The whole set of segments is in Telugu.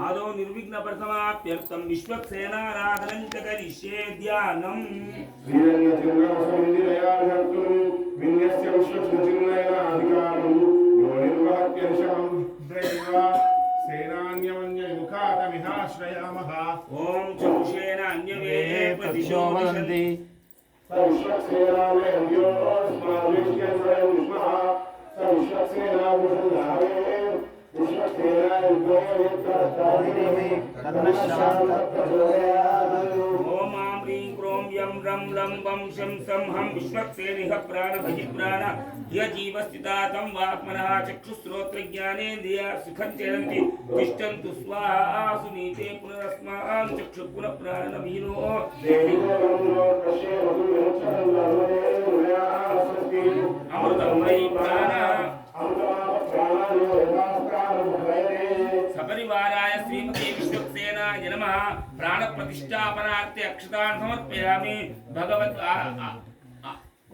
आदौ निर्विघ्न प्रथमाप्यर्थं विश्वक्सेनाराधनं च करिष्ये ध्यानम् ओम चक्षुषेण अन्यवे प्रतिशो वदन्ति ओम आं ह्रीं क्रों यं रं लं वं शं सं हं विश्वक्सेनिह प्राणभजिप्राण य जीवस्थिता तं वाक्मनः चक्षुश्रोत्रज्ञानेन्द्रिया सुखं चरन्ति तिष्ठन्तु स्वाहा सुनीते पुनरस्मान् चक्षु पुनः प्राणनवीनो अमृतमयी प्राण सपरिवाराय श्रीमते विश्वक्सेनाय नमः प्राण प्रतिष्ठापनार्थे अक्षतान् समर्पयामि भगवत्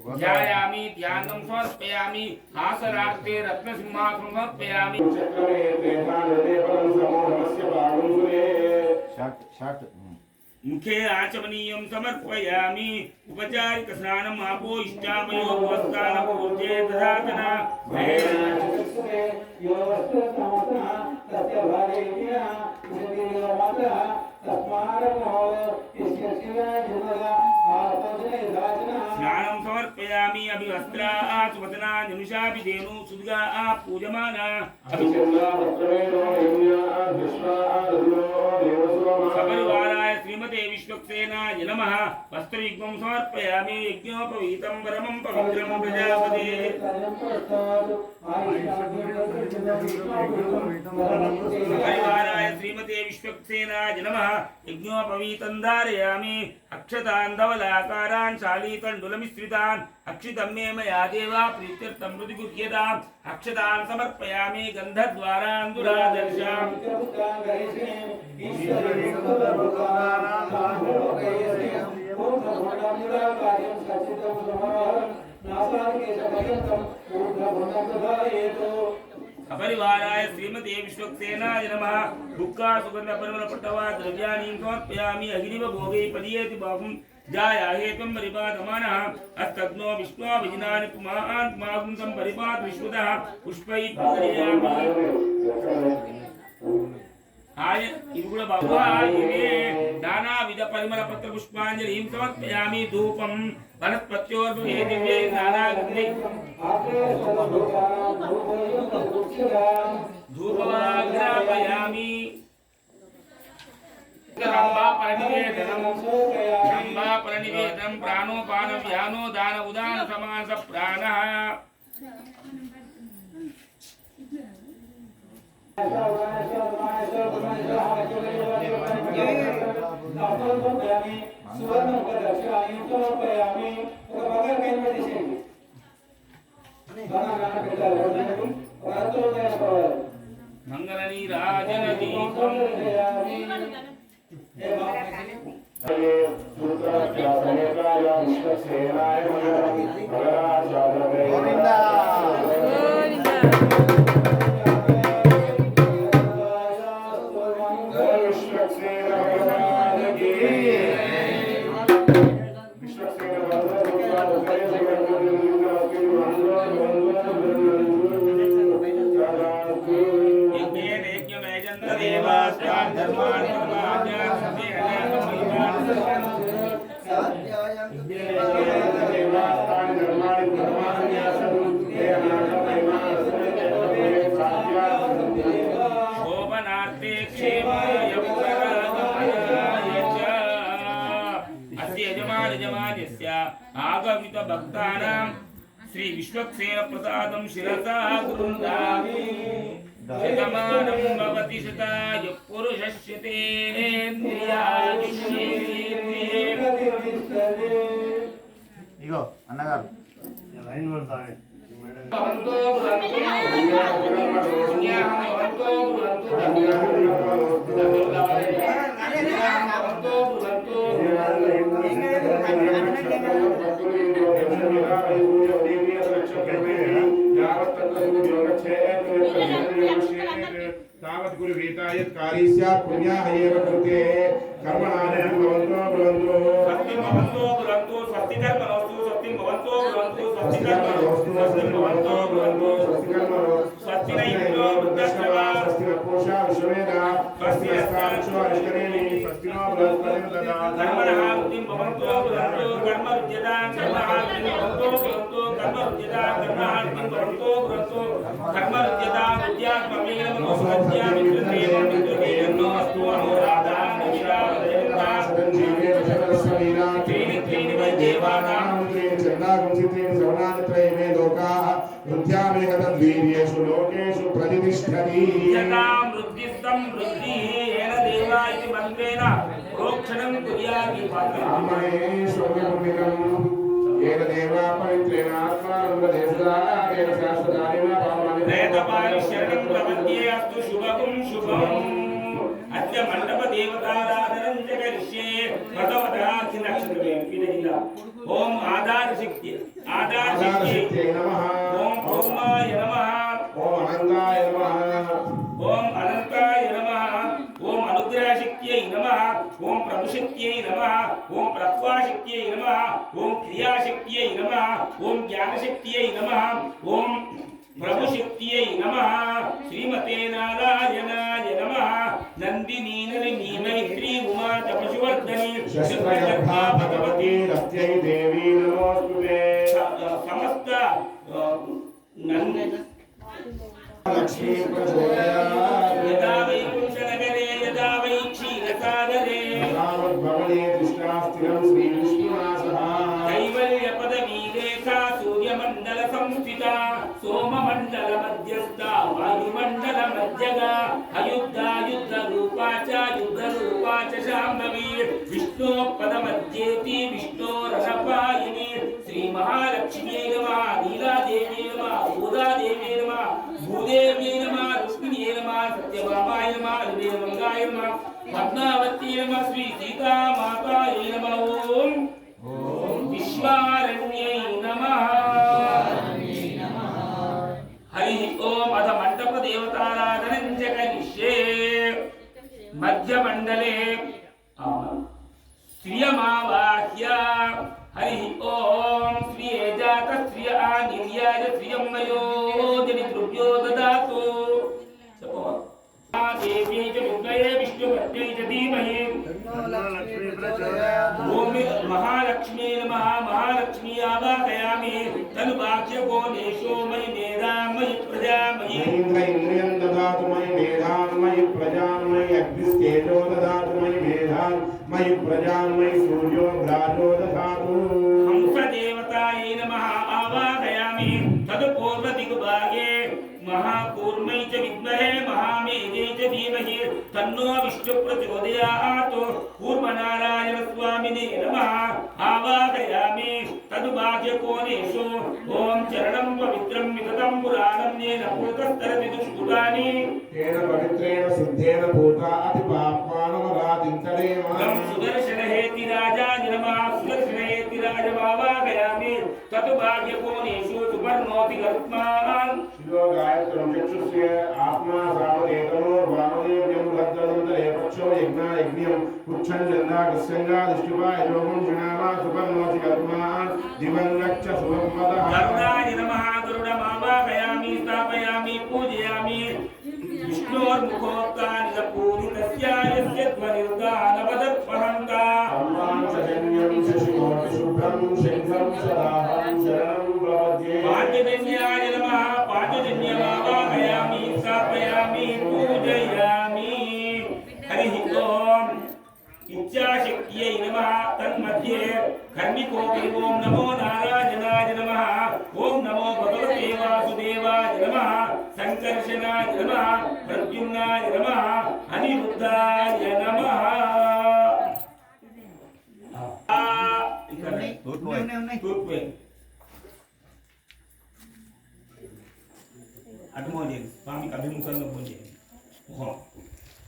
ध्यायामि ध्यानं समर्पयामि आसनार्थे रत्नसिंहासनं समर्पयामि मुखे आचमनीयं समर्पयामि उपचारिक स्नानम् आपो इष्टामयो भवस्तानपूर्जे दधातना स्नानं समर्पयामि अभिवस्त्रा सुवदना निमिषाभि धेनु सुदगा पूजमाना सपरिवाराय श्रीमते विश्वक्सेनाय नमः वस्त्रयुग्मं समर्पयामि यज्ञोपवीतं परमं पवित्रं प्रजापते सपरिवाराय श्रीमते विश्वक्सेनाय नमः यज्ञोपवीतं धारयामि अक्षतान् धवलाकारान् शालीतण्डुलमिश्रितान् अक्षितं मे मया देवा प्रीत्यर्थं प्रतिगृह्यताम् अक्षतान् समर्पयामि गन्धद्वारान् दुरादर्शाम् अपरिवाराय श्रीमते विश्वक्सेनाय नमः बुक्का सुगंध परिमल पट्टवा द्रव्याणि समर्पयामि अग्निव भोगे पदीयति बाहुं जाया हेतुं परिपादमानः अस्तग्नो विष्णो विजिनानि पुमान् मागुंसं परिपाद विश्वतः पुष्पैः पूजयामि आय इवुगुळ बाबा इवे नानाविध परिमल पत्र पुष्पांजलिं समर्पयामि धूपं वनस्पत्योर्भवे दिव्ये नानागन्धे धूपमाग्रापयामि रम्भा परिनिवेदनं प्राणोपान व्यानो दान उदान समास प्राणः मंगलनीराजन दीपं शोभनार्थे क्षेमाय अस्य यजमानस्य आगमित भक्तानां श्री विश्वक्सेन प्रसादं शिरसा गृह्णामि शतमानं भवति शताय पुरुषस्य तेन्द्रियायुष्येन्द्रिये ఇగో అన్నగారు లైన్ పడతాయి మేడం तावत् गुरु वीतायत् कार्यस्यात् पुण्याः एव कृते कर्मणानेन भवन्तो भवन्तु सत्यं भवन्तो भवन्तु स्वस्ति कर्मणोस्तु सत्यं भवन्तो भवन्तु स्वस्ति कर्मणोस्तु सत्यं भवन्तो भवन्तु स्वस्ति कर्मणोस्तु स्वस्ति न इन्द्रो वृद्धश्रवा स्वस्ति न पूषा विश्ववेदा स्वस्ति नस्तांशो अरिष्टनेमि स्वस्ति नो बृहस्पतिर्दधातु कर्मणः बुद्धिं भवन्तो भवन्तु कर्मरुज्यतां कर्मः भवन्तो भवन्तु कर्मरुज्यतां कर्मः भवन्तो भवन्तु कर्मरुज्यतां विद्यात्मकेन मनोसत्या विद्युतेन विद्युतेनो अस्तु अहोराधा निशिरावदेवता सदञ्जीवे वशवस्ववीरा त्रीणि वै देवानां मे लोकाः वृद्ध्यामेह तद्वीर्येषु लोकेषु प्रतिष्ठति यतां वृद्धिः समृद्धिः येन देवा इति मन्त्रेण प्रोक्षणं कुर्यात् ब्राह्मणे सौम्यपुण्यकम् येन देवा पवित्रेण आत्मानन्ददेशदानेन शाश्वतानेन पावनानि प्रेतपानि शरणं प्रपद्ये अस्तु शुभं शुभम् अद्य मण्डपदेवताराधनं च करिष्ये भगवतः नक्षत्रवेङ्कितजिला ॐ आधारशक्त्यै नमः ॐ भौमाय नमः ॐ अनन्ताय नमः ॐ अनन्ताय नमः ॐ अनुग्रहशक्त्यै नमः ॐ प्रभुशक्त्यै नमः ॐ प्रत्वाशक्त्यै नमः ॐ क्रियाशक्त्यै नमः ॐ ज्ञानशक्त्यै नमः ॐ प्रभुशक्त्यै नमः श्रीमते नारायणाय नमः नन्दिनी नलिनी मैत्री उमा तपशुवर्धनी शस्त्रगर्भा भगवती रस्यै देवी नमोस्तुते समस्त लक्ष्मी प्रचोदयात् यदा वैकुण्ठनगरे यदा वै क्षीरसागरे भवने दृष्टास्थिरं श्रीविष्णुनाथः कैवल्यपदवी रेखा सूर्यमण्डल संस्थिता सोममण्डल मध्यस्था वायुमण्डल मध्यगा अयुद्धा युद्धरूपा च शाम्भवी विष्णोः पदमध्येति विष्णोरसपायिनी श्रीमहालक्ष्म्यै नमः नीलादेव्यै नमः गोदादेव्यै नमः भूदेव्यै नमः रुक्मिण्यै नमः सत्यभामाय नमः विवेकमङ्गाय नमः पद्मावत्यै नमः श्री सीतामातायै नमः ॐ विश्वारण्यै नमः हरिः ॐ अथ मण्डपदेवताराधनं च करिष्ये मध्यमण्डले श्रियमावाह्य हरिः ॐ श्रिये जात श्रिय आनिर्याय श्रियं वयोजनितृभ्यो ददातु देव्यै च दुर्गये विष्णुपत्न्यै च धीमहि ॐ महालक्ष्मी नमः महालक्ष्मी आवाहयामि तनुवाक्यकोणेषु मयि मेधां मयि प्रजा मयि इन्द्रियं ददातु मयि मेधां मयि प्रजां मयि अग्निस्तेजो ददातु मयि मेधां मयि प्रजां मयि सूर्यो भ्राजो ददातु हंसदेवतायै नमः आवाहयामि तदपूर्वदिग्भागे महाकूर्मै च विद्महे महामेघे च धीमहि तन्नो विष्णुप्रचोदयात् कूर्मनारायणस्वामिने नमः आवाहयामि तदुभाग्यकोणेषु ॐ चरणं पवित्रं विततं पुराणं येन पूतस्तरति दुष्कृतानि तेन पवित्रेण शुद्धेन पूता अतिपाप्मानमरादिन्तरेम सुदर्शनहेतिराजाय नमः सुदर्शनहेतिराजमावाहयामि तदुभाग्यकोणेषु सुपर्णोऽपि गरुत्मान् गायत्रं चक्षुष्य आत्मा सामदेतनो वामदेव्यं भद्रदन्तरे पक्षो यज्ञा यज्ञं पुच्छं जन्ना गस्यङ्गा दृष्टिवा योगं जनामा सुपर्णोति कर्मान् दिवङ्गच्च सुभमदः गरुडाय नमः गरुडमावाहयामि स्थापयामि पूजयामि विष्णोर्मुखोक्तानिलपूरितस्य यस्य ध्वनिर्गानवदत्पहन्ता अम्मांसजन्यं शशिकोटिशुभ्रं शङ्खं सदाहं शरणं प्रपद्ये पाञ्चजन्याय नमः पाञ्चजन्यमावाहयामि स्थापयामि पूजयामि हरिः ॐ इच्छाशक्त्यै नमः तन्मध्ये कर्णिकोऽपि ॐ नमो नारायणाय नमः ॐ नमो भगवते वासुदेवाय नमः संकर्षणाय नमः प्रद्युम्नाय नमः अनिरुद्धाय नमः అటు మోహన్ చేయండి స్వామికి అభిముఖంగా పూజ చేయండి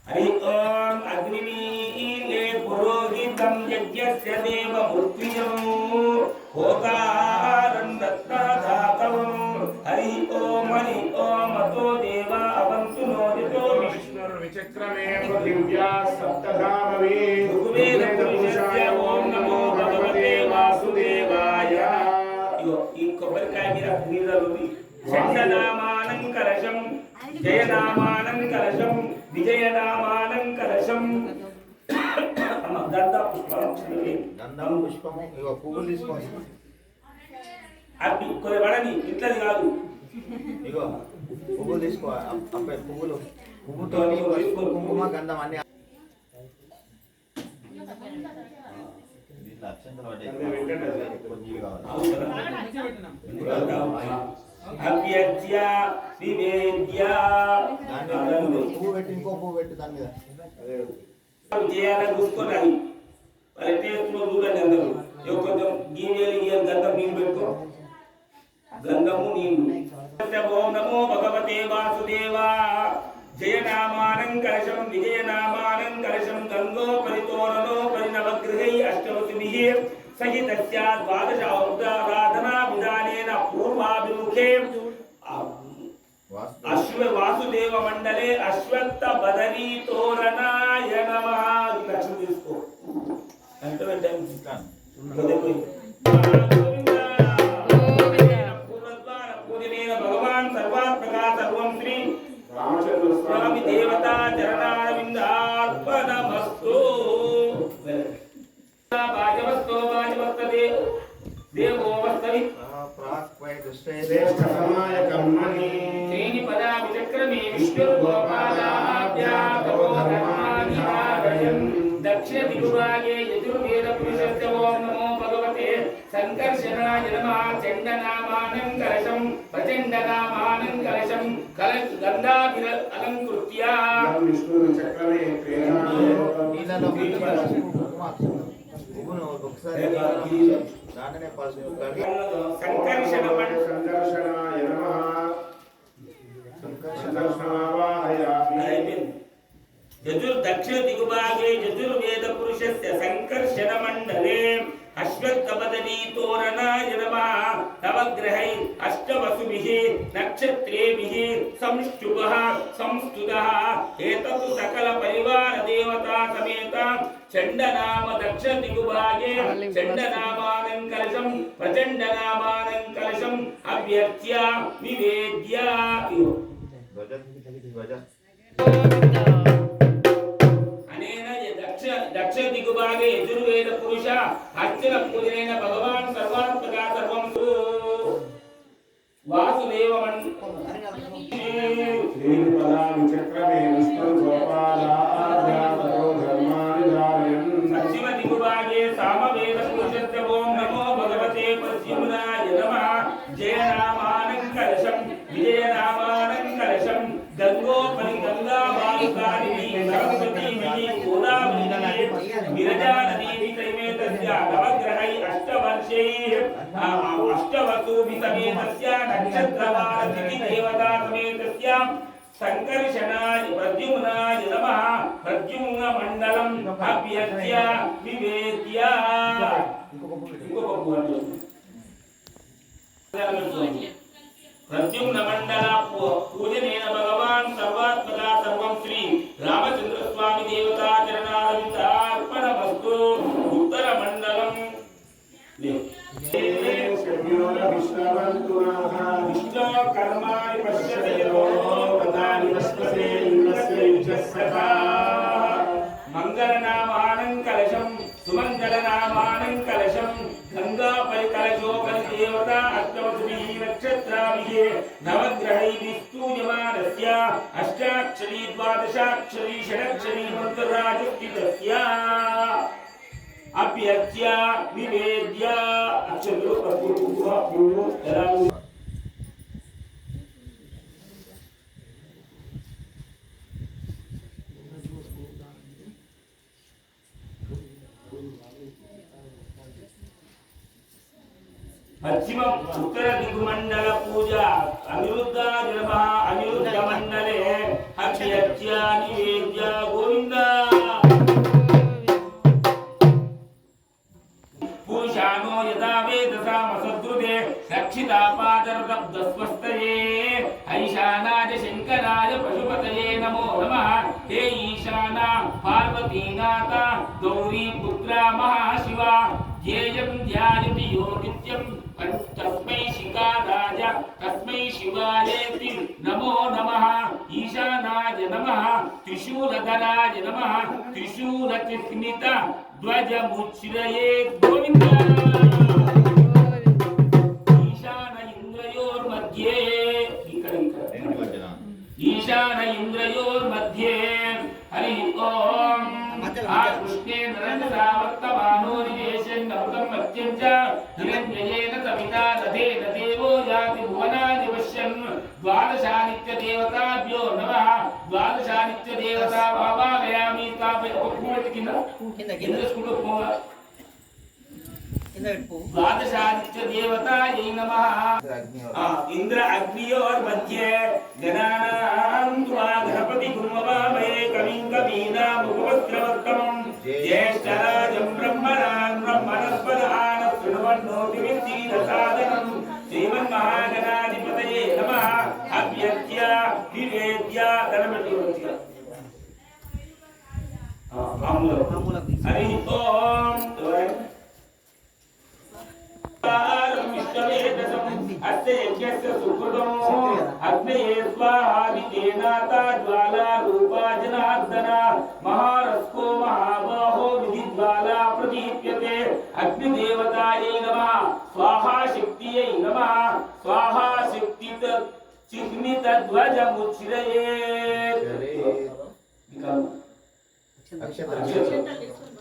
హరి ఓం అగ్నిమీలే పురోహితం యజ్ఞస్య దేవ మృత్యుజం ఓకారం దత్తాదాతవం హరి ఓం అతో దేవ అవంతు నోదితో విచక్రమే దివ్యా సప్తధామవే ఋగ్వేద పురుషస్య ఓం నమో భగవతే వాసుదేవాయ. ఇగో ఈ కొబ్బరికాయ మీద నీళ్ళలోని చండనామానం కలశం జయనామానం కలశం విజయనామానం కలశం గంధ గంధం పుష్పము ఇగో పువ్వులు తీసుకోండి. అవి కొన్ని పడని ఇంట్లోది కాదు. ఇగో పువ్వులు తీసుకో అబ్బాయి పువ్వుతో పసుపు కుంకుమ గంధం అన్ని దీంట్లో అక్షంతలు పడ్డాయి. కొంచెం కావాలి. అభ్యర్చ్య నివేద్య పువ్వు పెట్టి ఇంకో పువ్వు పెట్టు దాని మీద చేయాలని చూసుకున్నది మరి టేస్ట్లో చూడండి అందరూ కొంచెం గీవేలు గంధం నీళ్ళు పెట్టుకో గంధము నీళ్ళు ఓం నమో భగవతే వాసుదేవా జయనామానం కలశం విజయనామానం కలశం గంగోపరితోరణోపరి నవగ్రహై అష్టవసుభిః సహితస్య ద్వాదశ ఔద్రారాధనా విధానేన పూర్వాభిముఖే వాసుదేవ మండలే అశ్వత్థ బదరీ తోరణాయ నమః. లక్ష్యం తీసుకో అంటే వెంటనే ఇస్తాను. పూర్వద్వార పూజనేన భగవాన్ సర్వాత్మకా సర్వం శ్రీ రామచంద్ర స్వామి దేవతా చరణారవిందార్పణమస్తు. భాజవస్తో భాజవస్తదే దేవో వస్తవి శ్రేష్ఠ సమాయ కర్మణి శ్రీని పదా విచక్రమే విష్ణుర్గోపాదాభ్యాం దక్షిణ దిగుభాగే యజుర్వేద పురుషస్య ఓం నమో భగవతే సంకర్షణాయ నమః. చండనామానం కలశం ప్రచండనామానం కలశం గంధాభిర అలంకృత్య విష్ణు చక్రమే నీళ్ళలో పువ్వును ఒకసారి దాంట్లోనే పసుపు కడిగి సంకర్షణాయ నమః సంకర్షణావాహయామి. దక్షిణ దిగుభాగే యజుర్వేద పురుషస్య సంకర్షణ మండలే అశ్వత్థపదనీ తోరణాయ నమః. నవగ్రహై అష్టవసుభిః నక్షత్రేభిః సంశుభః సంస్తుతః ఏతత్ సకల పరివార దేవతా సమేత చండనామ దక్షిణ దిగుభాగే చండనామానం కలశం ప్రచండనామానం కలశం అభ్యర్చ్య నివేద్య. దక్షిణ దిగుభాగే యజుర్వేద పురుష అర్చన పూజనైన భగవాన్ సర్వాత్మకా సర్వం వాసుదేవ చక్రమే విష్ణు పశ్చిమ దిగుభాగే సామవేద పురుషస్య ఓం నమో భగవతే పశ్చిమనాయ నమః. జయనామానం కలశం విజయనామానం కలశం గంగోపరి గంగాబాలుకారిణి సరస్వతీమిని గోదావరి విరజానదీమి సమేతస్య నవగ్రహై అష్టవర్షైః అష్టవసుభి సమేతస్య నక్షత్రవారతిథి దేవతా సమేతస్య సంకర్షణాయ ప్రద్యుమ్నాయ నమః. ప్రద్యుమ్న మండలం అభ్యర్చ్య నివేద్య. ఇంకొక ప్రద్యుమ్న మండల పూజనేన భగవాన్ సర్వాత్మకా సర్వం శ్రీ రామచంద్ర స్వామి దేవతా చరణారవిందార్పణమస్తు. ఉత్తర మండలం విష్ణో కర్మాణి పశ్యతే ప్రధాని పశ్యతే ఇంద్రస్య యుజస్సతా. మంగళనామానం కలశం సుమంగళనామానం కలశం గంగాపరి కలశోపరి దేవత అష్టవసుభిః నక్షత్రాభిః నవగ్రహైః స్తూయమానస్య అష్టాక్షరీ ద్వాదశాక్షరీ షడక్షరీ మంత్రరాజస్థితస్య అభ్యర్చ్య నివేద్య. అక్షరులు పువ్వు జలాలు పశ్చిమ ఉత్తర దిగుమండల పూజ అనిరుద్ధాయ నమః. మండలే అభ్యర్చ్య నివేద్య గోవింద పూషానో యదా వేదసామసద్రుదే రక్షితాపాదరదబ్దస్వస్తయే ఐశానాయ శంకరాయ పశుపతయే నమో నమః హే ఈశాన పార్వతీనాథ గౌరీ పుత్ర మహాశివ ధ్యేయం ధ్యాయతి యోగిత్యం తస్మై శిఖారాయ తస్మై శివాయేతి నమో నమః ఈశానాయ నమః త్రిశూలధరాయ నమః త్రిశూలచిహ్నిత ధ్వజముచ్ఛ్రయే గోవింద ఈశాన ఇంద్రయోర్మధ్యే ఈశాన ఇంద్రయోర్మధ్యే హరి ఓం ఆ కృష్ణే నరసావర్తమానో నివేశన్నమృతం మత్యం చ హిరణ్యయేన సవితా దధేన దేవో యాతి భువనాని పశ్యన్ ద్వాదశానిత్య దేవతాభ్యో నమః ద్వాదశానిత్య దేవతా భావాలయామి తాపై ఒక పూలటి కింద స్కూల్లో పోవా ద్వాదశానిత్య దేవతాయై నమః ఇంద్ర అగ్నియోర్मध्ये గణానాం త్వా గణపతి గురుమవామహే కవిం కవీనాముపవస్త్రవత్తమం జ్యేష్ఠరాజం బ్రహ్మణాం బ్రహ్మణస్పద ఆన శృణ్వన్నోతి విత్తీరసాదనం శ్రీమన్మహాగణాధిపతయే నమః అభ్యర్చ్య నివేద్య ధనమటి హరి ఓం అస్య యజ్ఞస్య సుకృతం అగ్నయే స్వాహాదితేనాతా జ్వాలా రూపా జనార్దన మహారస్కో మహాబాహో విధిజ్వాలా ప్రదీప్యతే అగ్నిదేవతాయై నమః స్వాహా శక్తియై నమః స్వాహా శక్తిత చిహ్నిత ధ్వజముచ్ఛ్రయేత్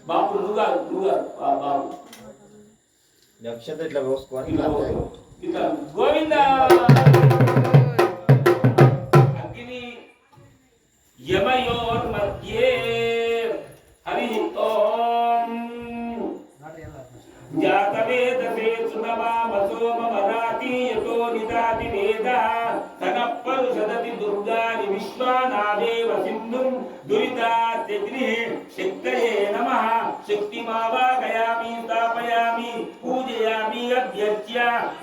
బాపు నువ్వుగా బాపు నక్షత్రం ఇట్లా పోసుకోవాలి గోవింద అగ్ని యమయోర్మధ్యే హరి ఓం జాతవేదసే సునమామసో మమరాతి యతో నిదాతి వేదః తనః పరుషదతి దుర్గాని విశ్వానాదేవ సింధుం దురితాత్యగ్నిః శక్తయే నమః శక్తిమావాహయామి స్థాపయామి పూజయామి అభ్యర్చ్య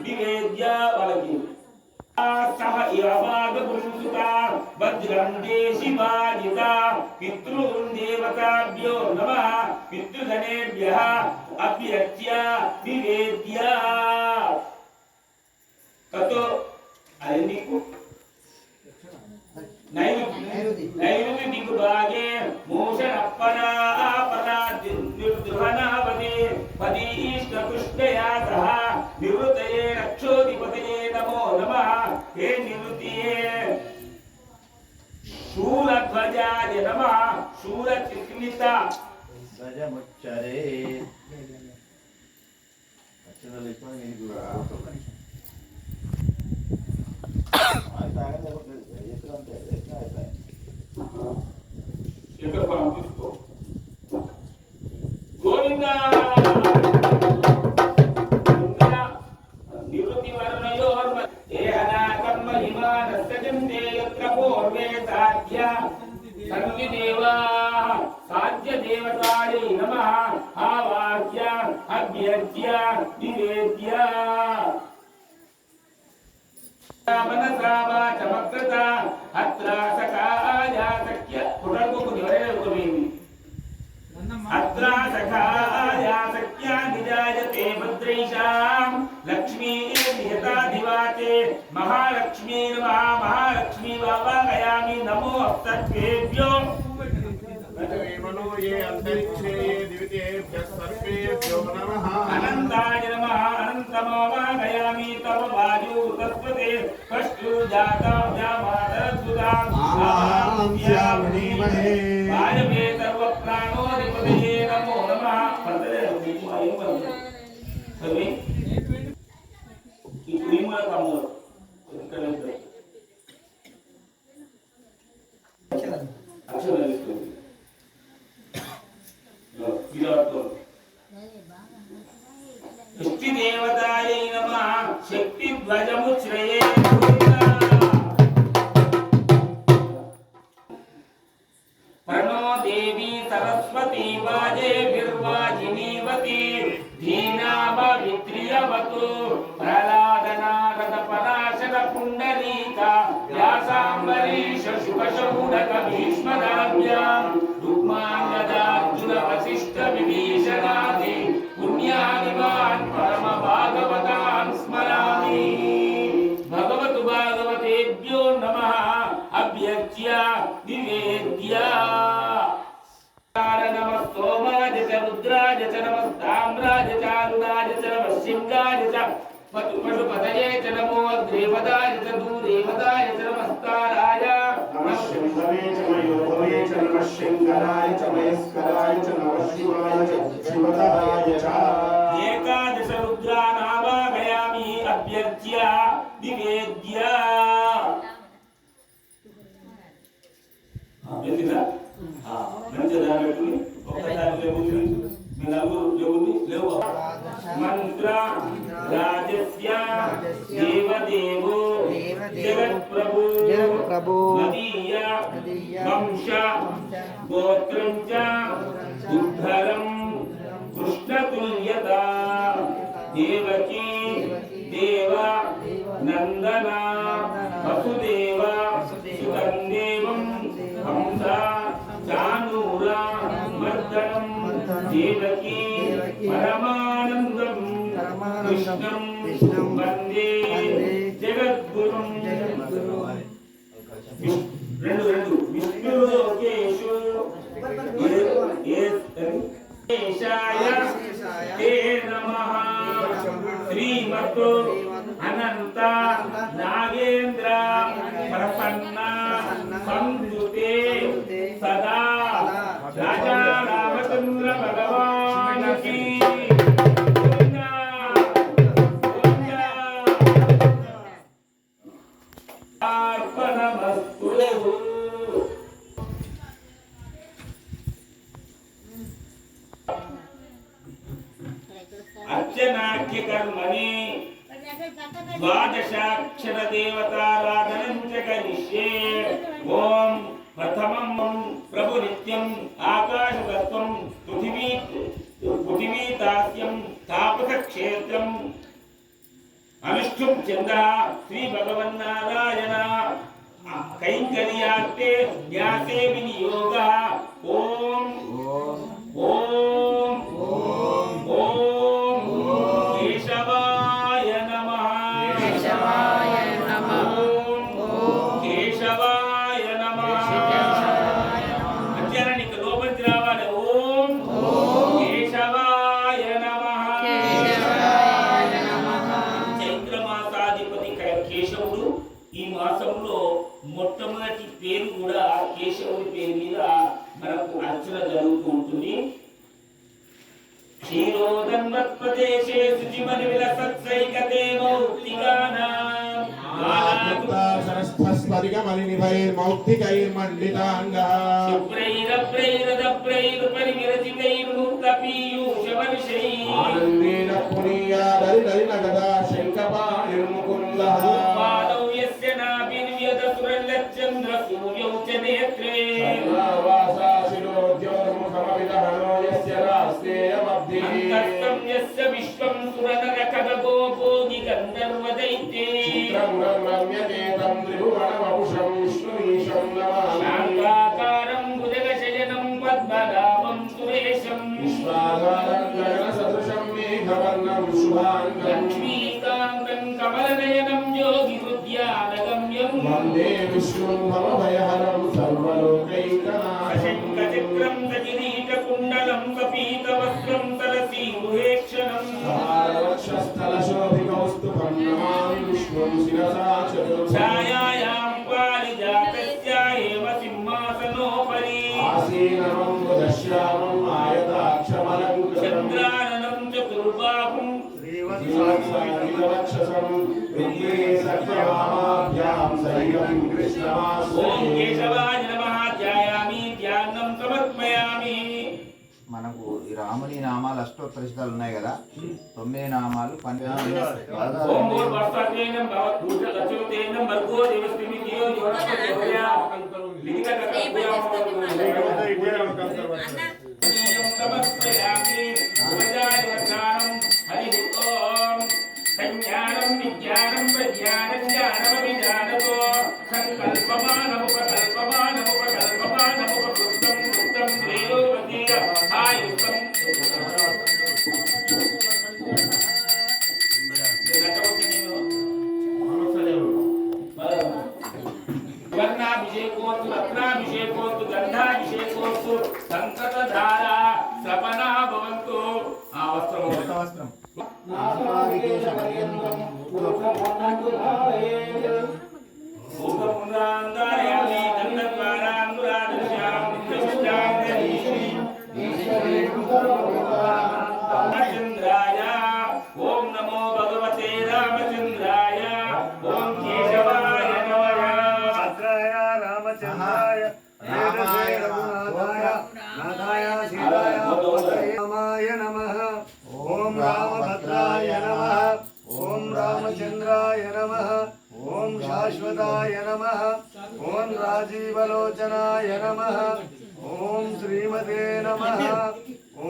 నివేద్య వలకి సహ యవాగ పురుషుత వజ్రం దేశివాజిత పితృన్ దేవతాభ్యో నమః పితృగణేభ్యః అభ్యర్చ్య నివేద్య తతో అనికు నైరుతి దిగ్భాగే మోషణప్పరా పరా నిర్దుహనావదే పదీష్ట సహ నివృతయే రక్షోధిపతయే నమో నమః హే నివృతియే శూలధ్వజాయ నమః శూలచిహ్నిత ధ్వజముచ్ఛరే అక్షరాలు ఎక్కువ నీకు గోవింద నివృత్తి వర్ణయోర్మ దేహనాకర్మ హిమానస్సజంతే యత్ర పూర్వే సాధ్య సన్నిదేవా సాధ్య దేవతాయై నమః ఆవాహ్య అభ్యర్చ్య నివేద్య మనసా వాచమకృత అత్ర సఖాయాసక్య పునర్గుకునివరేకుమేమి అత్ర సఖాయాసక్య నిజాయతే భద్రైషాం లక్ష్మీ నిహతాధివాతే మహాలక్ష్మీ నమః మహాలక్ష్మీ వావాహయామి నమో అప్తర్భ్యేభ్యో ये अंतरिक्षे ये दिव्येभ्यः सर्वेभ्यो नमः अनन्ताय नमः अनन्तमावाहयामि तव वायु तस्वते पश्चु जाताभ्यामादद्भुतां आवाहयामहे वायवे सर्वप्राणोऽधिपतये नमो नमः सर्वे ఈ క్రీముల కమ్ము ఇక్కడ అక్షరాలు ఇస్తుంది देवी सरस्वती वाजेभिर्वाजिनीवती धीनामवित्रियवतु प्रह्लादनारद पराशर पुण्डरीका व्यासाम्बरीश शुकशौनक भीष्मदाभ्याम् रुक्माङ्गदार्जुन वसिष्ठ विभीषणादि पुण्यानिवान् परम भागवतान् स्मरामि। भगवतु भागवतेभ्यो नमः अभ्यर्च्य निवेद्य नमः सोमाय च रुद्राय च नमः ताम्राय च अरुणाय च नमः सिंहाय च पशुपतये च नमो अग्रेवदाय च दूरेवदाय च नमस्काराय नमः शिवाय च मयोभवे च नमः शंकराय च महेश्वराय च नमः शिवाय च शिवदाय च एकादश रुद्रानावाहयामि अभ्यर्च्य निवेद्य मंत्र राजस्य देवदेवो जगत्प्रभु मदीय वंश गोत्रं च उद्धरं कृष्णतुल्यता देवकी देव नंदना वसुदेव सुतन्देवं हंसा चानूरा मर्दनं देवकी परमानन्दं कृष्णं वन्दे जगद्गुरुं विष्णुलोकेषु शेषाय ते नमः श्रीमत् अनंत नागेन्द्र प्रसन्न संयुते सदा राजा रामचंद्र भगवान की अर्पणमस्तु। अर्चनाख्य कर्मणि द्वादशाक्षर देवताराधनं च करिष्ये। ओम प्रथमं प्रभु नित्यं आकाशतत्त्वं पृथिवीतास्यं तापस क्षेत्रं अनुष्ठुं चन्दः श्री भगवन्नारायण कैंकर्यार्थे न्यासे विनियोगः। ओम ओम ओम केशवाय नमः केशवाय नमः केशवाय नमः अज्ञानिक लोभंति रावाले ओम केशवाय नमः केशवाय नमः। चैत्र मासाधिपति కేశవుడు ఈ మాసంలో మొట్టమొదటి పేరు కూడా కేశవుడి పేరు మీద మనకు అర్చన జరుగుతూ ఉంటుంది। క్షీరోదన్వత్ప్రదేశే శుచిమనివిలసత్సైకతే మౌక్తికానాం सरस्वस्फटिकमणिनिभैर्मौक्तिकैर्मण्डिताङ्गः शुभ्रैरभ्रैरदभ्रैरुपरिविरचितैर्मुक्तपीयूषवर्षैः आनन्देन पुनीयादरिदरिनगदा शङ्खपाणिर्मुकुन्दः पादौ यस्य नाभिर्व्यदसुरलच्चन्द्रसूर्यौ च नेत्रे वासाशिरोद्योर्मुखमविदहनो यस्य रास्तेयमब्धिः अन्तस्तं यस्य विश्वं सुरनरखगो भोगि गन्धर्वदैत्ये चित्रं रम्यकेतं त्रिभुवनवपुषं विष्णुमीशं नमामि शान्ताकारं भुजगशयनं पद्मनाभं सुरेशं विश्वाधारं गगनसदृशं मेघवर्णं शुभाङ्गं लक्ष्मीकान्तं कमलनयनं योगिहृद्यानगम्यं वन्दे विष्णुं भवभयहरं सर्वलोकैकनाथं शङ्खचक्रं सकिरीटकुण्डलं कपीतवस्त्रं सरसीरुहेक्षणं वक्षस्थलशोभिकौस्तुभं नमामि विष्णुं शिरसा छायायां पारिजातस्य एव सिंहासनोपरि आसीनं बुधश्यामं आयताक्षमलङ्कृतं चन्द्राननं चतुर्बाहुं श्रीवत्सं विद्ये सत्यभामाभ्यां सहितं ॐ कृष्णमाश्रये केशवाय नमः ध्यायामि ध्यानं समर्पयामि। మనకు ఈ రాముని నామాలు అష్టోత్తరిష్టాలు ఉన్నాయి కదా, 9 నామాలు ओम बोल वर्षातेनं भवद्भूतलक्ष्मीतेनं भर्गो देवस्मिति यो योरस्य लिखितकर्तव्या समर्पयामि उपचारिवसानं हरिः ओम् संज्ञानं विज्ञानं प्रज्ञानं ज्ञानमभिजानतो संकल्पमानमुपकल्पमानमुपकृतं कृतं त्रयोवतीय आयुक्तं वर्णाभिषेकोऽस्तु रत्नाभिषेकोऽस्तु गन्धाभिषेकोऽस्तु संकतधारा सपना भवन्तु वस्त्रं भूतपुण्डान्दारयामि दण्डद्वारान्नुरादर्श्यां रामचन्द्राय ॐ नमो भगवते रामचन्द्राय ॐ केशवाय नमः भद्राय रामचन्द्राय वेदसे रघुनाथाय नाथाय सीताय रामाय नमः ॐ रामभद्राय नमः ॐ रामचन्द्राय नमः ॐ शाश्वताय नमः ॐ राजीवलोचनाय नमः ॐ श्रीमते नमः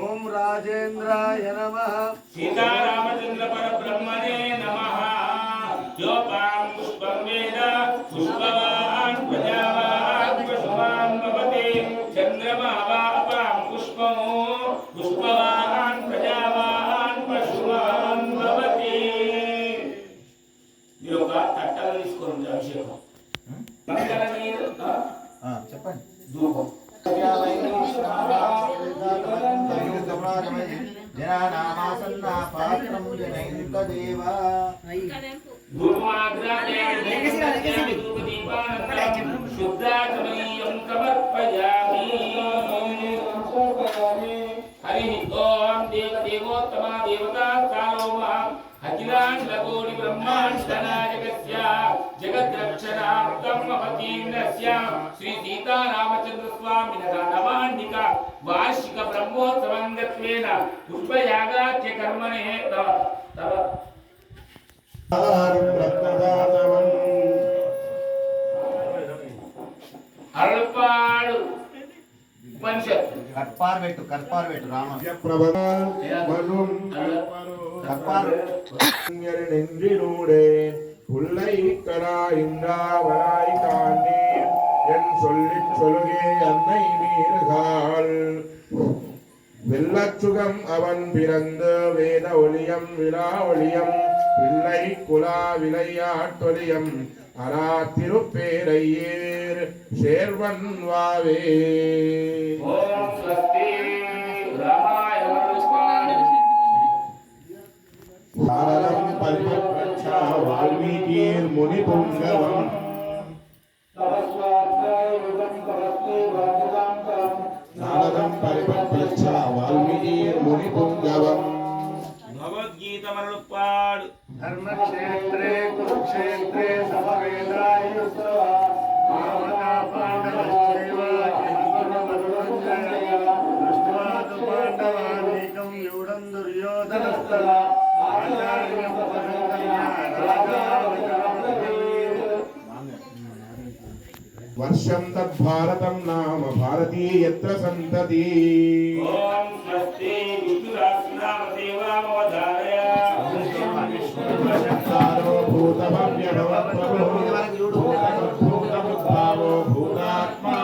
ॐ राजेन्द्राय नमः सीतारामचन्द्र परब्रह्मणे नमः योपां पुष्पं वेद पुष्पवान् प्रजावान् पशुमान् भवति चन्द्रमा वापां पुष्पमो पुष्पवान् प्रजावान् पशुमान् भवति योग तट्टలు తీసుకొని అభిషేకం మంగళ నీరు చెప్పండి ధూపం జనానామాసన్నా పాత్రం జనైర్దేవ शुद्धात्मनीयं समर्पयामि हरिः ॐ देवदेवोत्तमा देवता कालो माम् अखिलाण्डकोटि ब्रह्माण्डनायकस्य जगद्रक्षणार्थम् अवतीर्णस्य श्री सीतारामचन्द्र स्वामिनः नवान्निका वार्षिक ब्रह्मोत्सवङ्गत्वेन पुष्पयागाख्य कर्मणे तव అల్పాడు ఉపనిషత్ కర్పార్ పెట్టు రామ வெள்ளச்சுகம் அவன் பிறந்து வேத ஒளியம் விழா ஒளியம் பிள்ளை குலா விளையாட்டொலியம் அரா திருப்பேரையேர் சேர்வன் வாவே ఓం స్వస్తి రామాయ భారతం పరిపక్ష వాల్మీకీర్ ముని పుంగవం నారదం పరిపక్ష వాల్మీకీర్ ముని పుంగవం భగవద్గీత మరలుపాడు धर्मक्षेत्रे कुरुक्षेत्रे समवेदायुस्तव मामका पाण्डवश्चैव किञ्चिन्मधुरञ्जय दृष्ट्वा तु पाण्डवानीकं व्यूढं दुर्योधनस्तव आचार्यमुपसङ्गम्य राजा వర్షం తద్భారతం నామ భారతీ యత్ర సంతతి ఓం స్వస్తి విష్ణురాశ్నామదేవామవధారయ భూతభవ్యభవద్భావో భూతాత్మా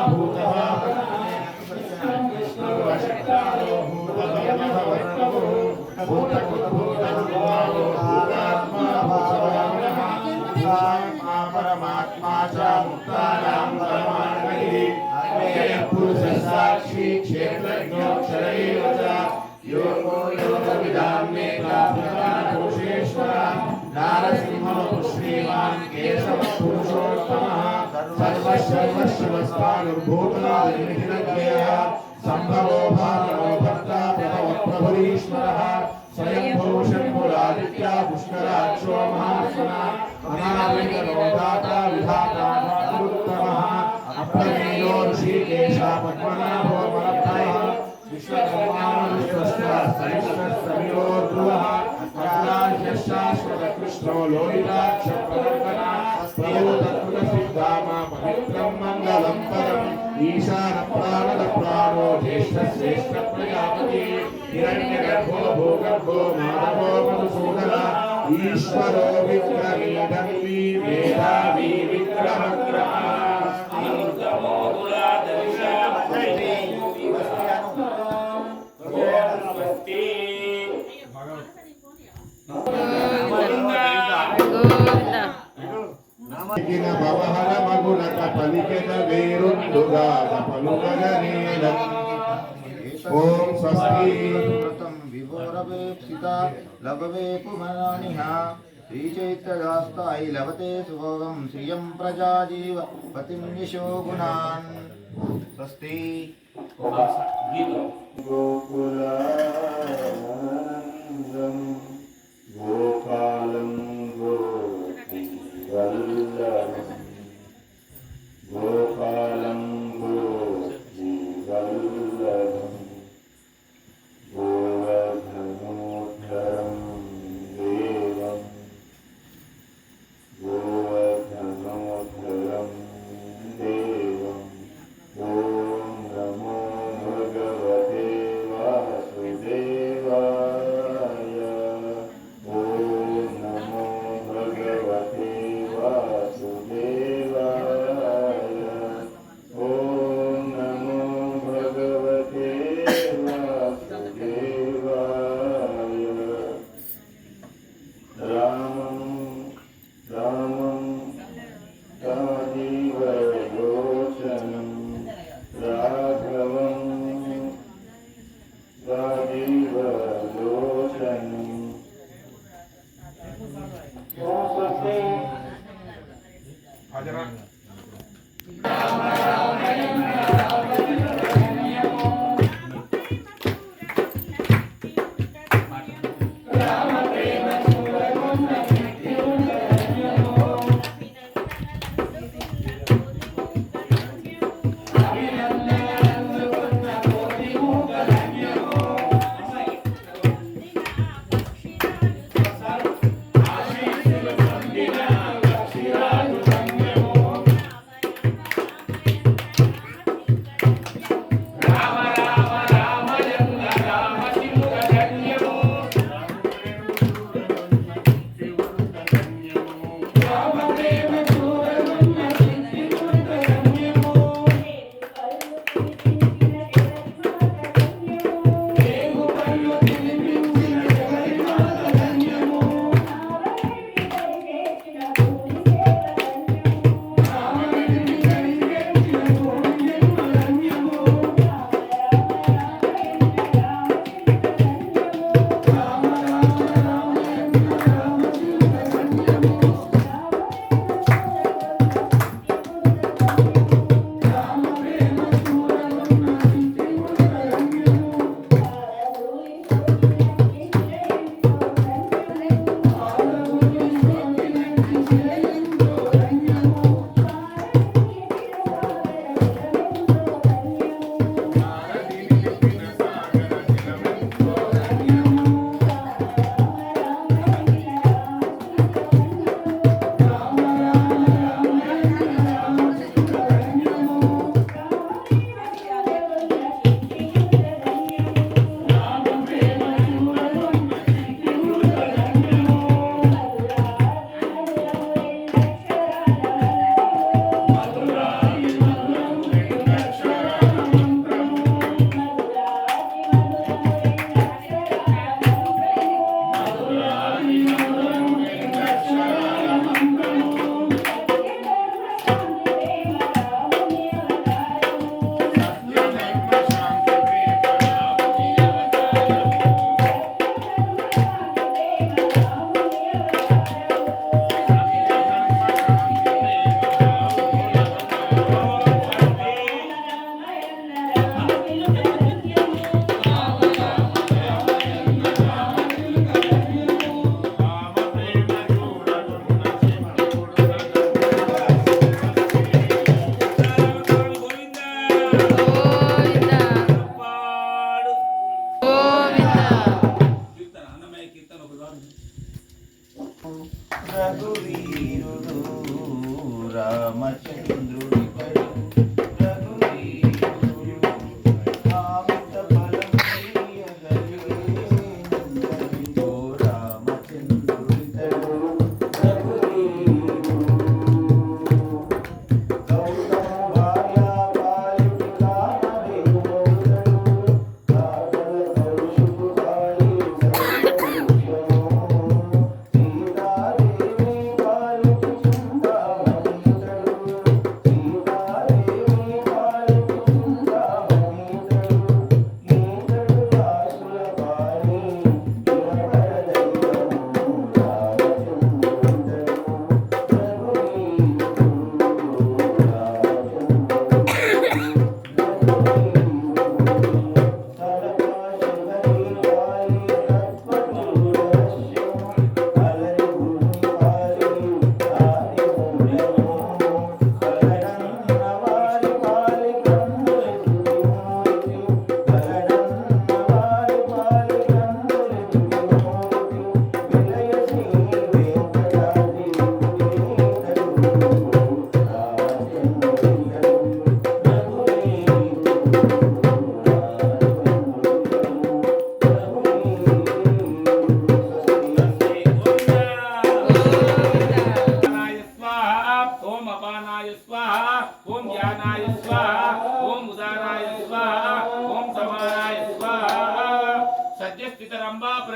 పరమాత్మా చ ముక్తానాం పరమాణి పురుష సాక్షి క్షేత్రజ్ఞోక్షరైవ చ యోగో యోగవిదాన్మేకాపురుషేశ్వర నారసింహో శ్రీమాన్ కేశవ పురుషోత్తమః సర్వశర్వశివస్థానుర్భూతనాదినిధిరజ్ఞేయ సంభవో భావనో భర్త ప్రభురీశ్వరः స్వయంభూ శంభురాదిత్య పుష్కరాక్షో మహాస్వన అనావేదనో దాతా విధాతా భాగవత్తమః అప్రమేయో ఋషికేశ పద్మనాభో మరప్రాయ విశ్వకర్మానుష్ఠశ్చ అకాలాహ్యశాశ్వత కృష్ణో లోహితాక్ష ప్రవర్తన ప్రయోతత్వ సిద్ధామ పవిత్రం మంగళం పరం ఈశాన ప్రాణద ప్రాణో జ్యేష్ఠ శ్రేష్ఠ ప్రజాపతి హిరణ్యగర్భో భూగర్భో మాధవో మధుసూదన ఈశ్వరో విక్రమీడన్వీ మేధావీ విక్రమగ్రహ భవహర మగునక పలికెద వేరుండుగా పలుకగనేలం ఓం స్వస్తి విభోరవేక్షిత లభవే పుమనానిహ శ్రీచైత్రదాస్తాయి లభతే సుభోగం శ్రియం ప్రజాజీవ పతిం యశోగుణాన్ స్వస్తి గోకులానందం గోపాలం గోపీవల్లభం గోపాలం గోపీవల్లభం గోవర్ధనోద్ధరం దేవం గోవర్ధనోద్ధరం దేవం ఓం నమో భగవతే వాసుదేవాయ ఓం నమో భగవతే వాసుదేవాయ ఓం నమో భగవతే వాసుదేవాయ రామం రామం రాజీవలోచనం రాఘవం రాజీవలోచనం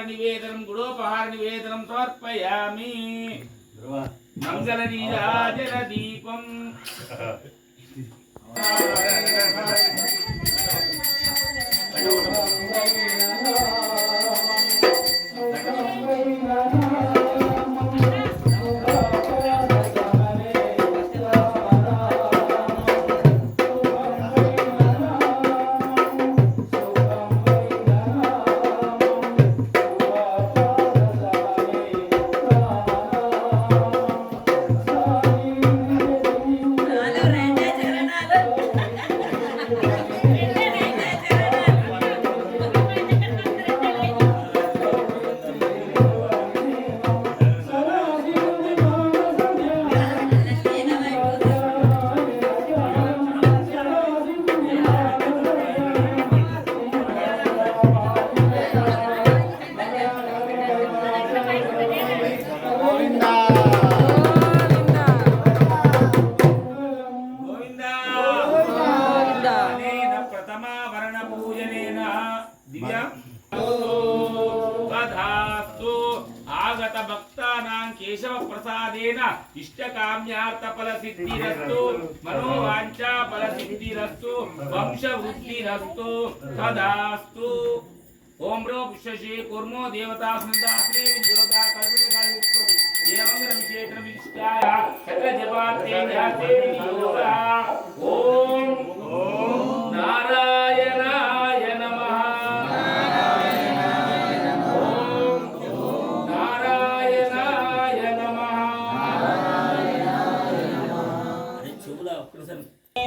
निवेदनम गुड़ोपहार निवेदनम समर्पयामि मंगल नीराजन दीपम आगत भक्तानां केशव प्रसादेन इष्टकाम्यार्थ फल सिद्धिरस्तु मनोवांछा फल सिद्धिरस्तु वंश वृद्धिरस्तु तदास्तु ओम रो पुष्यशे कुर्मो देवता स्नदास्रे वियोगा कल्पने कायुक्तो देवंगन विशेषण विशिष्टाय शत्र जपाते ध्याते वियोगा ओम नारायणाय नमः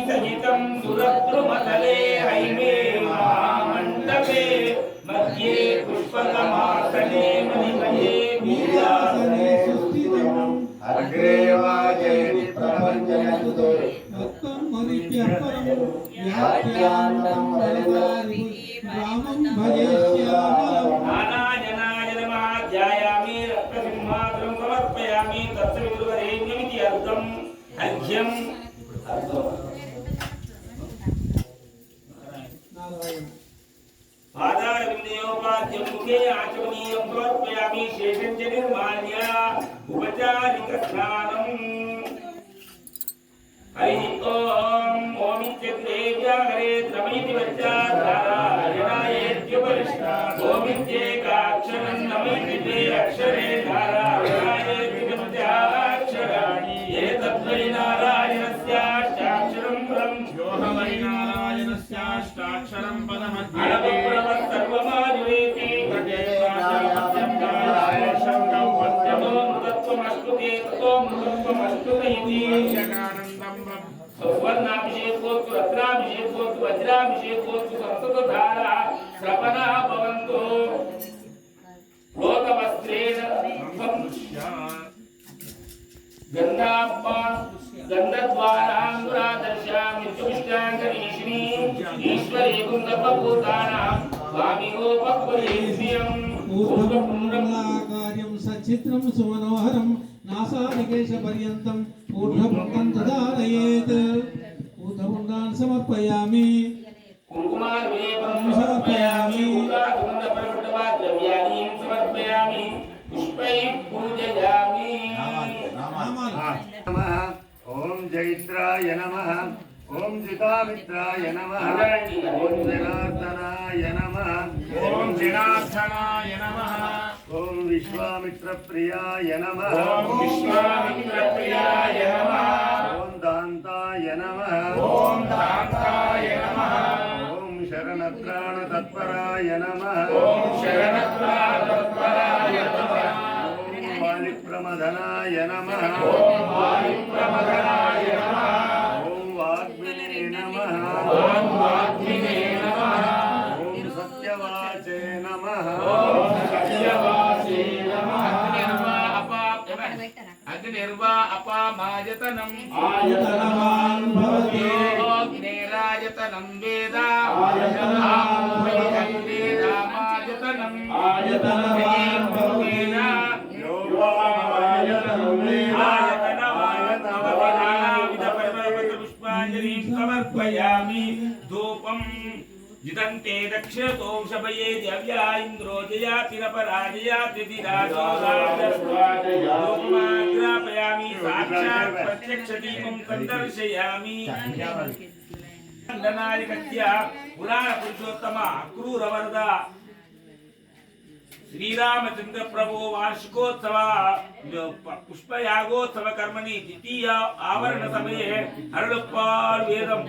सहितं सुरद्रुमतले हैमे महामण्डपे मध्ये पुष्पकमासने मणिमये वीरासने सुस्थितम् अग्रे वाजेति प्रपञ्चयन्तु तत्त्वं मदिभ्यः परं व्याख्यानं वरदारि रामं भजेष्यामः नारायणाय नमः ध्यायामि रक्तसिंहासनं समर्पयामि तस्य विदुर्वरेण्यमिति अर्थम् अर्घ्यम् आधारविन्दयोपाद्यं मुखे आचमनीयं समर्पयामि शेषं च निर्माल्य उपचारिकस्नानम् हरिः ॐ ओमित्यग्रेव्याहरे नमैति वच्चाधारायणायेत्युपरिष्टात् ओमित्येकाक्षरं नमैति द्वे अक्षरे धारायणायेत्युपत्याक्षराणि एतद्वै नारायणस्याष्टाक्षरं परं योऽहमै नारायणस्याष्टाक्षरं पदमध्येति सर्वमायुवेति तत्त्वमस्तुते तत्त्वमस्तुते इति सुवर्णाभिषेकोऽस्तु रत्नाभिषेकोऽस्तु वज्राभिषेकोऽस्तु संस्कृतधारा श्रवणा भवन्तु लोकवस्त्रेण गन्धद्वाराङ्गुरादर्शामि तुष्टाङ्गरीषिणी ईश्वरी कुन्दपभूतानां स्वामिनोपक्वरेष्यम् ऊर्ध्वपुण्डलाकार्यं सचित्रं सुमनोहरं नासादिकेशपर्यन्तं ऊर्ध्वपुण्डं ददारयेत् ऊर्ध्वपुण्डान् समर्पयामि कुङ्कुमार्वेपं समर्पयामि द्रव्याणि समर्पयामि पुष्पैः पूजयामि नमः ओम जैत्राय नमः ओम जितामित्राय नमः ओम जनार्दनाय नमः ओम जनार्दनाय नमः ओम विश्वामित्रप्रियाय नमः ओम विश्वामित्रप्रियाय नमः ओम दान्ताय नमः ओम दान्ताय नमः ओम शरणत्राणतत्पराय नमः ओम शरणत्राणतत्पराय नमः ओम वालिप्रमदनाय नमः ओम वायुप्रमदनाय नमः ओम वाग्मिने नमः ओम वाग्मिने नमः ओम सत्यवाचे नमः ओम सत्यवासे नमः अग्निर्वा अपामायतनम् आयतनवान् भवति अग्निराज ఆయతనం వేద ఆయతనం వేద మాయతనం ఆయతనవాన్ భవేన పుష్పాంజలిం సమర్పయామి ధూపం జితంతే దక్షిణతో వృషభయే దివ్యా ఇంద్రో జయాతిరపరాజయాతి రాజయామి సాక్షాత్ ప్రత్యక్ష దీపం సందర్శయామి దండనాయకస్య పురాణ పురుషోత్తమ అక్రూరవరద శ్రీరామచంద్ర ప్రభు వార్షికోత్సవ పుష్పయాగోత్సవ కర్మణి ద్వితీయ ఆవరణ సమయే అరుళప్పాడు వేదం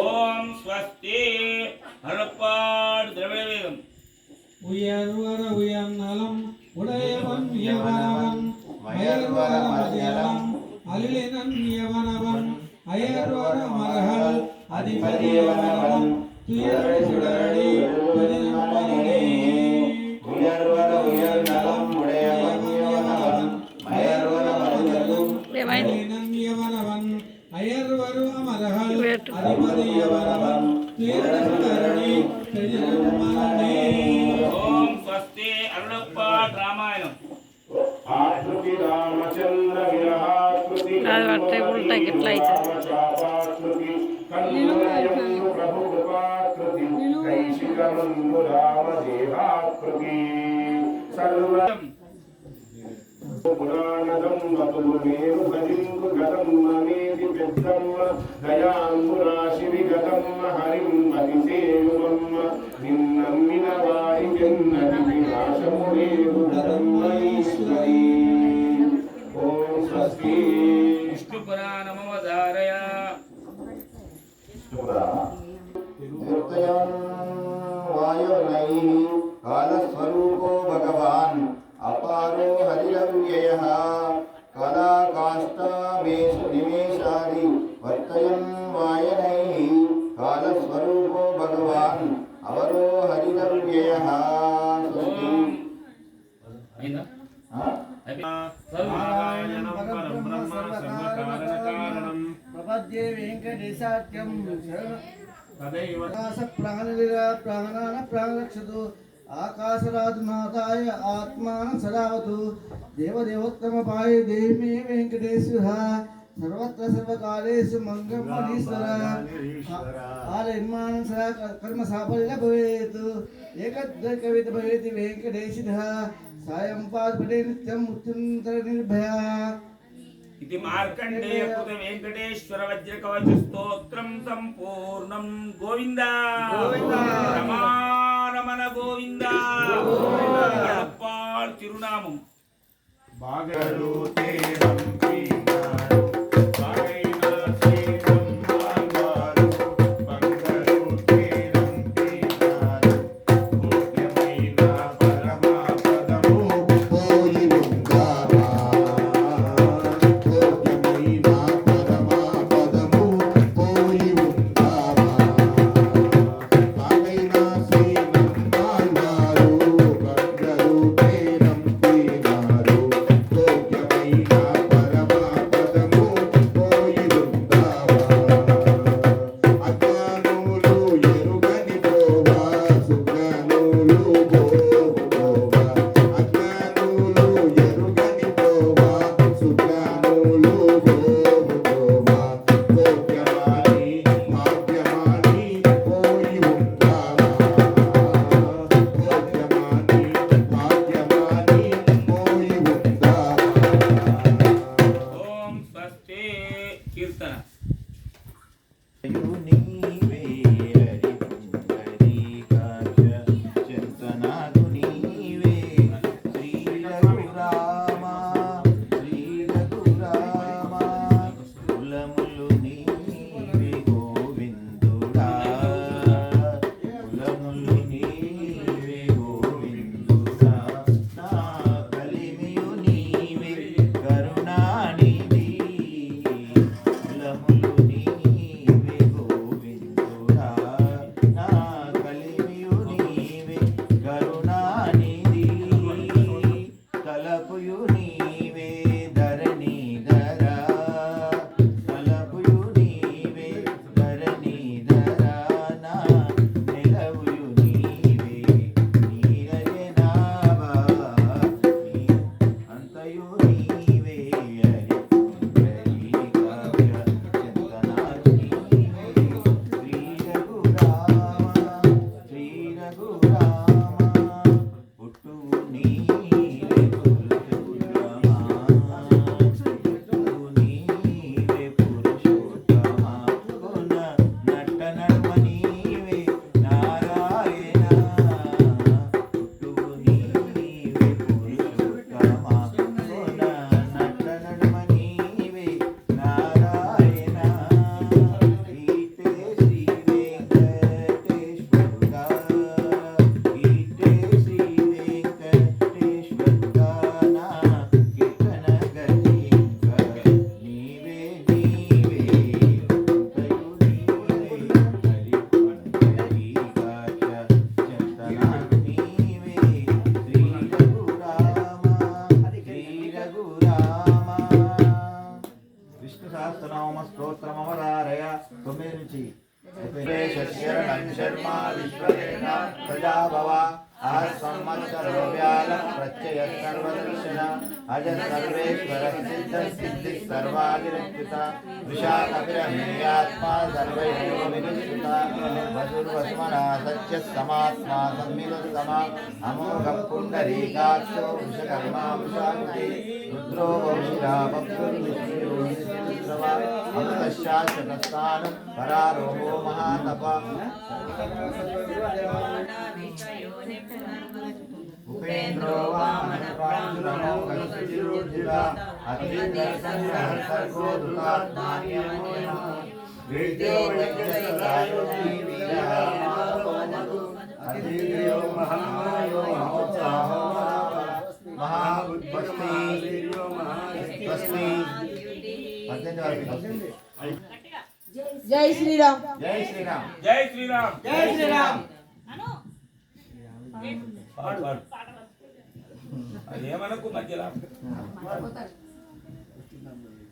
ఓం స్వస్తి అరుళప్పాడు ద్రవిడ వేదం உயர்வர உயர்நலம் உடையவன் எவனவன் அயர்வர மதியலம் அலிலினன் எவனவன் அயர்வர மரகள் அதிபதியவனவன் துயரடி சுடரடி பதினம்பரடி உயர்வர உயர்நலம் உடையவன் எவனவன் அயர்வர மதியலும் அலிலினன் எவனவன் அயர்வரு அமரகள் அதிபதியவனவன் துயரடி சுடரடி பதினம்பரடி ఓం స్వస్తి అరుళప్పాడు రామాయణం ఆకృతి రామచంద్ర విరహాకృతి ఉల్టా గిట్లా అవుతుంది. చాపాకృతి కన్నులయం ప్రభు కృపాకృతి కైశికమందు రామదేహాకృతి సర్వ పురాణదం వతులు మేరు భజింగు గతం నమేది పెద్దమ్మ దయాంబురాశి విగతమ్మ హరిం పతిసేయుమమ్మ నిన్నమ్మిన వారి జన్నతి వినాశములేరు ధర్మైశ్వరీ ఓం స్వస్తి విష్ణు పురాణమవధారయ వాయునైః కాలస్వరూపో భగవాన్ అపారో హరిరవ్యయః కళాకాష్టామేషు నిమేషాది వర్తయన్ వాయనైః కాలస్వరూపో భగవాన్ అవరో హరిరవ్యయః నారాయణం పరం బ్రహ్మ సర్వకారణకారణం ప్రపద్యే వెంకటేశాఖ్యం తదైవ ప్రాణాన ప్రాణరక్షతు ఆకాశరాజనాథాయ ఆత్మానం సదావతు దేవదేవోత్తమపాయ దేవి వెంకటేశ్వర సర్వత్ర సర్వకాలేషు మంగళమణీశ్వర ఆలయన్మానం సదా కర్మ సాఫల్య భవేత్ ఏకద్వైకవిత భవేతి వెంకటేశిధ సాయం పాదపడే నిత్యం మృత్యుంతర నిర్భయ ఇది మార్కండేయ కృత వెంకటేశ్వర వజ్ర కవచ స్తోత్రం సంపూర్ణం గోవింద రమారమణ గోవింద అరుళప్పాడు తిరునామం భాగరూతే పరమా పదము अजर सर्वेश्वर सिद्ध सिद्धि सर्वादिरच्युत विशाखविरमेयात्मा सर्वयोः विनिश्चिता वसुर्वस्मना सच्च समात्मा सम्मिलोत्तमा अमोघ पुण्डरीकाक्षो विश्वकर्मा विशाखुते रुद्रो वंशिरा भक्तुर्विष्णुर्विष्णुर्वा अमृतशाश्वतस्थानं परारोहो महातपा उपेन्द्रो वामन प्राणुरमो गतिरुर्जिता अतिदर्शनः सर्गो दुरात्मान्यमो वेद्यो यज्ञसदायोगी वीरः महापवनतु अतिदेयो महामायो महोत्साहो महाबुद्धिस्मै जय श्री राम जय श्री राम జై శ్రీరామ్ जय श्री राम పాడు పాడు అదేమనకు మధ్యలో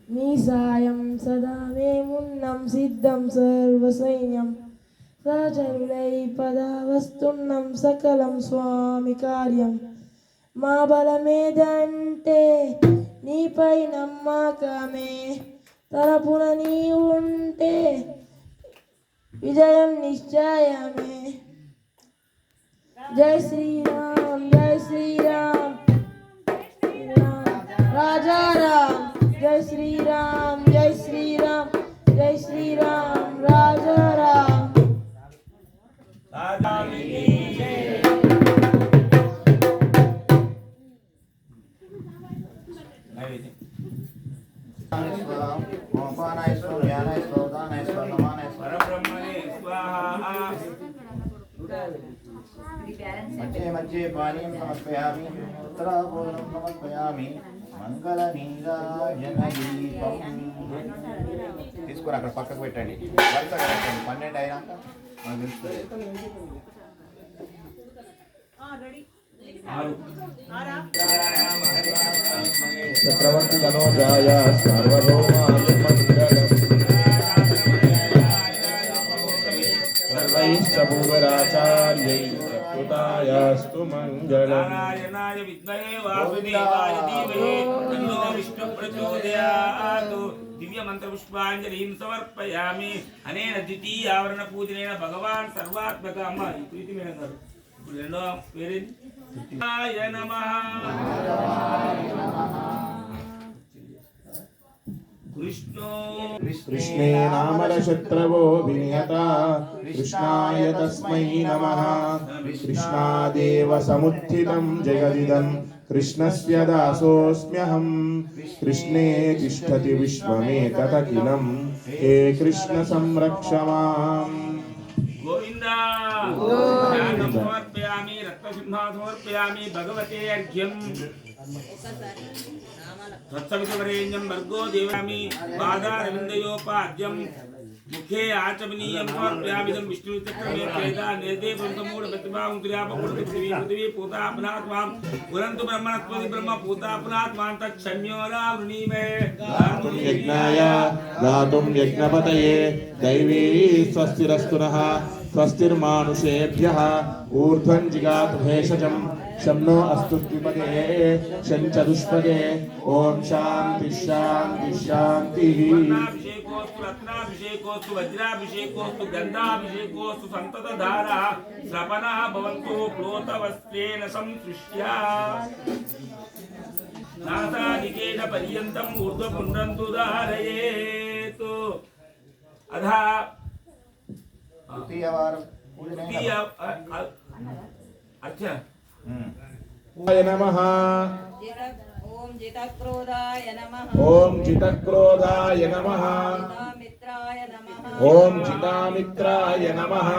నీ సాయం సదా మేమున్నం సిద్ధం సర్వసైన్యం సహచరులై పదా వస్తున్నం సకలం స్వామి కార్యం మా బలమేదంటే నీపై నమ్మకమే తరపున నీ ఉంటే విజయం నిశ్చయమే जय श्री राम राजा राम जय श्री राम जय श्री राम जय श्री राम राजा राम పరబ్రహ్మణే స్వాహా मध्ये मध्ये पानीयं समर्पयामि उत्तरापूर्णं समर्पयामि మంగళనీరాజనదీపం తీసుకుని అక్కడ పక్కకు పెట్టండి వరుసగా పెట్టండి 12 అయినాక మనకు తెలుస్తుంది చక్రవర్తి తనోజాయ సార్వభౌమాయ మంగళం సర్వైశ్చ భూవరాచార్యై కృతాయాస్తు మంగళం నారాయణాయ విద్మహే వాసుదేవాయ ధీమహి తన్నో విష్ణుః ప్రచోదయాత్ దివ్య మంత్ర పుష్పాంజలిం సమర్పయామి అనేన ద్వితీయ ఆవరణ పూజనేన భగవాన్ సర్వాత్మక అమ్మ ఈ ప్రీతి మేడం గారు ఇప్పుడు రెండో పేరేంటి ఆయ నమః కృష్ణే నామరశత్రవో వినియతా కృష్ణాయ తస్మై నమః కృష్ణాదేవ సముత్థితం జగదిదం కృష్ణస్య దాసోస్మ్యహం కృష్ణే తిష్టతి విశ్వమేతదఖిలం హే కృష్ణ సంరక్ష మాం గోవింద సమర్పయామి రక్తసింహ సమర్పయామి భగవతే అర్ఘ్యం తత్సవితువరేణ్యం భర్గో దేవామి పాదారవిందయోపాద్యం ముఖే ఆచమనీయం సమర్పయామిదం విష్ణుచక్రమే వేద నేదే బ్రహ్మమూఢ ప్రతిభాం తుర్యాపకుడివి పృథివీ పూతాపనాత్మాం పురంతు బ్రహ్మణత్వది బ్రహ్మ పూతాపనాత్మాం తచ్చమ్యోరావృణీమే యజ్ఞాయ దాతుం యజ్ఞపతయే దైవీ స్వస్తిరస్తు నః స్వస్తిర్మానుషేభ్యః ఊర్ధ్వం జిగాతు భేషజం शं नो अस्तु द्विपदे शं चतुष्पदे ओम शांति शांति शांति वर्णाभिषेकोस्तु रत्नाभिषेकोस्तु वज्राभिषेकोस्तु गंधाभिषेकोस्तु संततधारा श्रवणः भवन्तु प्लोतवस्त्रेण संसृष्ट्या नासादिकेन पर्यन्तम् ऊर्ध्वपुण्ड्रं तु धारयेत् अधा द्वितीय अच्छा नमः ओम जितक्रोधाय नमः ओम जितक्रोधाय नमः मित्राय नमः ओम जितामित्राय नमः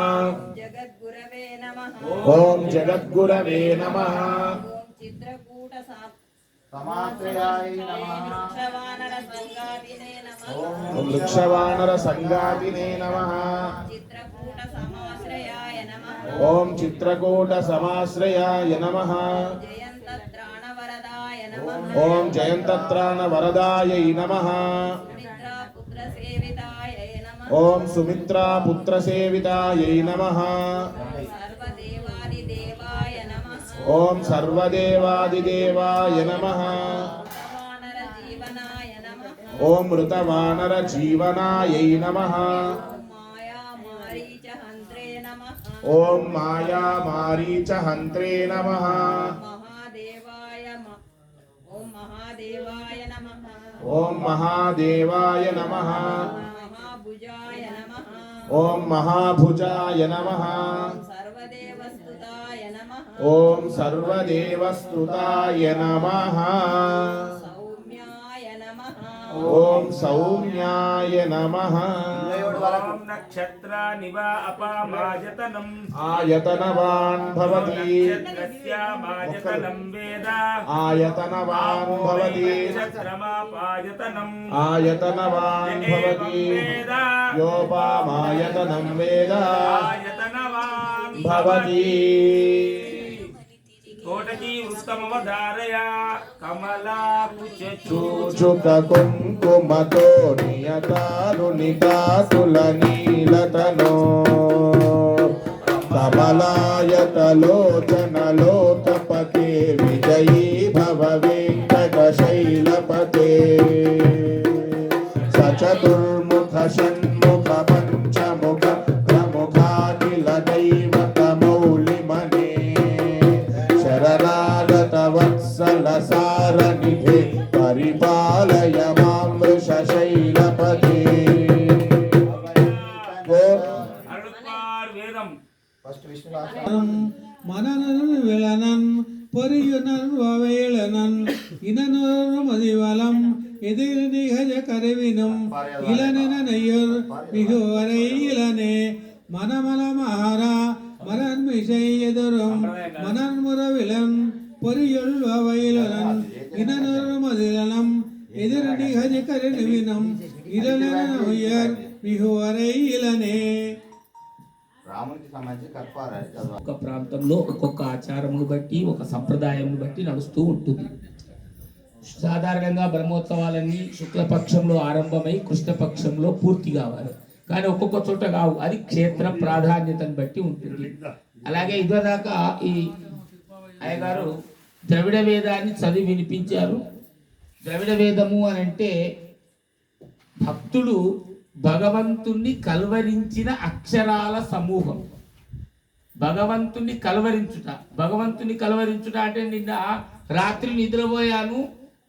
जगद्गुरवे नमः ओम जगद्गुरवे नमः ओम चित्रकूट समाश्रयाय नमः वृक्षवानर संगादिने नमः ओम वृक्षवानर संगातिने नमः चित्रकूट समाश्रयाय नमः ओम चित्रकूट समाश्रयाय नमः जयन्तत्राणवरदाय नमः ओम जयन्तत्राण वरदायै नमः मित्रा पुत्र सेविताय नमः ओम सुमित्रा पुत्र सेवितायै नमः सर्वदेवादिदेवाय नमः ఓం సర్వదేవాదిదేవాయ నమః వానర జీవనాయ నమః ఓం మృతవానర జీవనాయై నమః మాయా మారీచ హంత్రే నమః ఓం మాయా మారీచ హంత్రే నమః ఓం మహాదేవాయ నమః ఓం మహాదేవాయ నమః మహాభుజాయ నమః ఓం మహాభుజాయ నమః సర్వదేవస్తుతాయ నమః ఓం సర్వదేవస్తుతాయ నమః సౌమ్యాయ నమః ఓం సౌమ్యాయ నమః ఓం నక్షత్రానివా అపామాయతనం ఆయతనవాన్ భవతి నక్షత్రస్యామాయతనం వేద ఆయతనవాన్ భవతి నక్షత్రమాపాయతనం ఆయతనవాన్ భవతి వేద యోపామాయతనం వేద ఆయతనవాన్ భవతి కోటకీ వృత్తమవధారయ కమలా చూచుక కుంకుమతో నియతారుణితాతుల నీలతనో కమలాయతలోచనలోతపతే విజయీ భవ వెంకటశైలపతే సచతుర్ముఖ షణ్ముఖ పంచముఖ ప్రముఖాఖిల దైవత మౌలిమనే శరణాగత వత్సల సారనిధే పరిపాలయ మాం వృషశైలపతే అరుళపార్ వేదం ఫస్ట్ విష్ణు మననన్ విళనన్ பொறியுணர் வவேளனன் இனனொரு மதிவலம் எதிர் நிகழ கருவினும் இளனென நெய்யர் மிகுவரை இளனே மனமல மகாரா மரன்மிசை எதிரும் மனன்முறவிலன் பொறியுள் வவையிலனன் இனனொரு மதிலனம் எதிர் நிகழ கருவினும் இளனென நெய்யர் மிகுவரை இளனே. రామునికి సంబంధించి కర్పారాలు చదవాలి. ఒక ప్రాంతంలో ఒక్కొక్క ఆచారమును బట్టి ఒక సంప్రదాయమును బట్టి నడుస్తూ ఉంటుంది. సాధారణంగా బ్రహ్మోత్సవాలన్నీ శుక్లపక్షంలో ఆరంభమై కృష్ణపక్షంలో పూర్తి కావాలి, కానీ ఒక్కొక్క చోట కావు. అది క్షేత్ర ప్రాధాన్యతను బట్టి ఉంటుంది. అలాగే ఇదిదాకా ఈ అయ్యగారు ద్రవిడ వేదాన్ని చదివి వినిపించారు. ద్రవిడ వేదము అని అంటే భక్తుడు భగవంతుణ్ణి కల్వరించిన అక్షరాల సమూహం. భగవంతుణ్ణి కల్వరించుట, భగవంతుని కల్వరించుట అంటే నిన్న రాత్రి నిద్రపోయాను,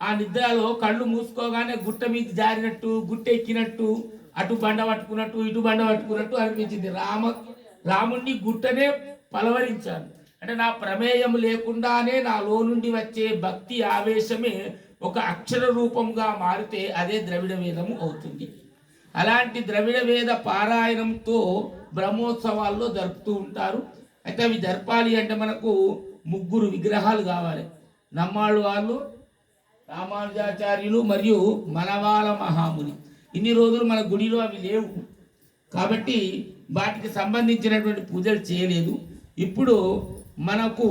ఆ నిద్రలో కళ్ళు మూసుకోగానే గుట్ట మీద జారినట్టు, గుట్టెక్కినట్టు, అటు బండ పట్టుకున్నట్టు ఇటు బండ పట్టుకున్నట్టు అనిపించింది. రాముణ్ణి గుట్టనే పలవరించాను అంటే నా ప్రమేయం లేకుండానే నాలో నుండి వచ్చే భక్తి ఆవేశమే ఒక అక్షర రూపంగా మారితే అదే ద్రవిడ వేదము అవుతుంది. అలాంటి ద్రవిడ వేద పారాయణంతో బ్రహ్మోత్సవాల్లో జరుపుతూ ఉంటారు. అయితే అవి జరపాలి అంటే మనకు 3 విగ్రహాలు కావాలి. నమ్మాళ్ళు వాళ్ళు, రామానుజాచార్యులు మరియు మనవాల మహాముని. ఇన్ని రోజులు మన గుడిలో అవి లేవు కాబట్టి వాటికి సంబంధించినటువంటి పూజలు చేయలేదు. ఇప్పుడు మనకు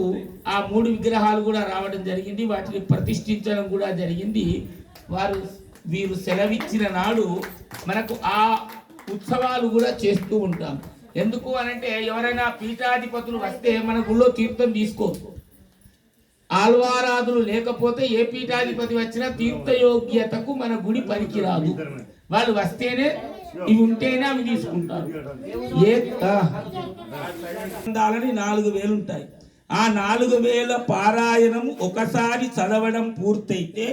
ఆ 3 విగ్రహాలు కూడా రావడం జరిగింది, వాటిని ప్రతిష్ఠించడం కూడా జరిగింది. వీరు సెలవిచ్చిన నాడు మనకు ఆ ఉత్సవాలు కూడా చేస్తూ ఉంటాం. ఎందుకు అనంటే ఎవరైనా పీఠాధిపతులు వస్తే మన గుళ్ళో తీర్థం తీసుకోవచ్చు. ఆల్వారాదులు లేకపోతే ఏ పీఠాధిపతి వచ్చినా తీర్థయోగ్యతకు మన గుడి పనికిరాదు. వాళ్ళు వస్తేనే ఇవి ఉంటేనే అవి తీసుకుంటారు. 4000 ఉంటాయి. ఆ 4000 పారాయణం ఒకసారి చదవడం పూర్తయితే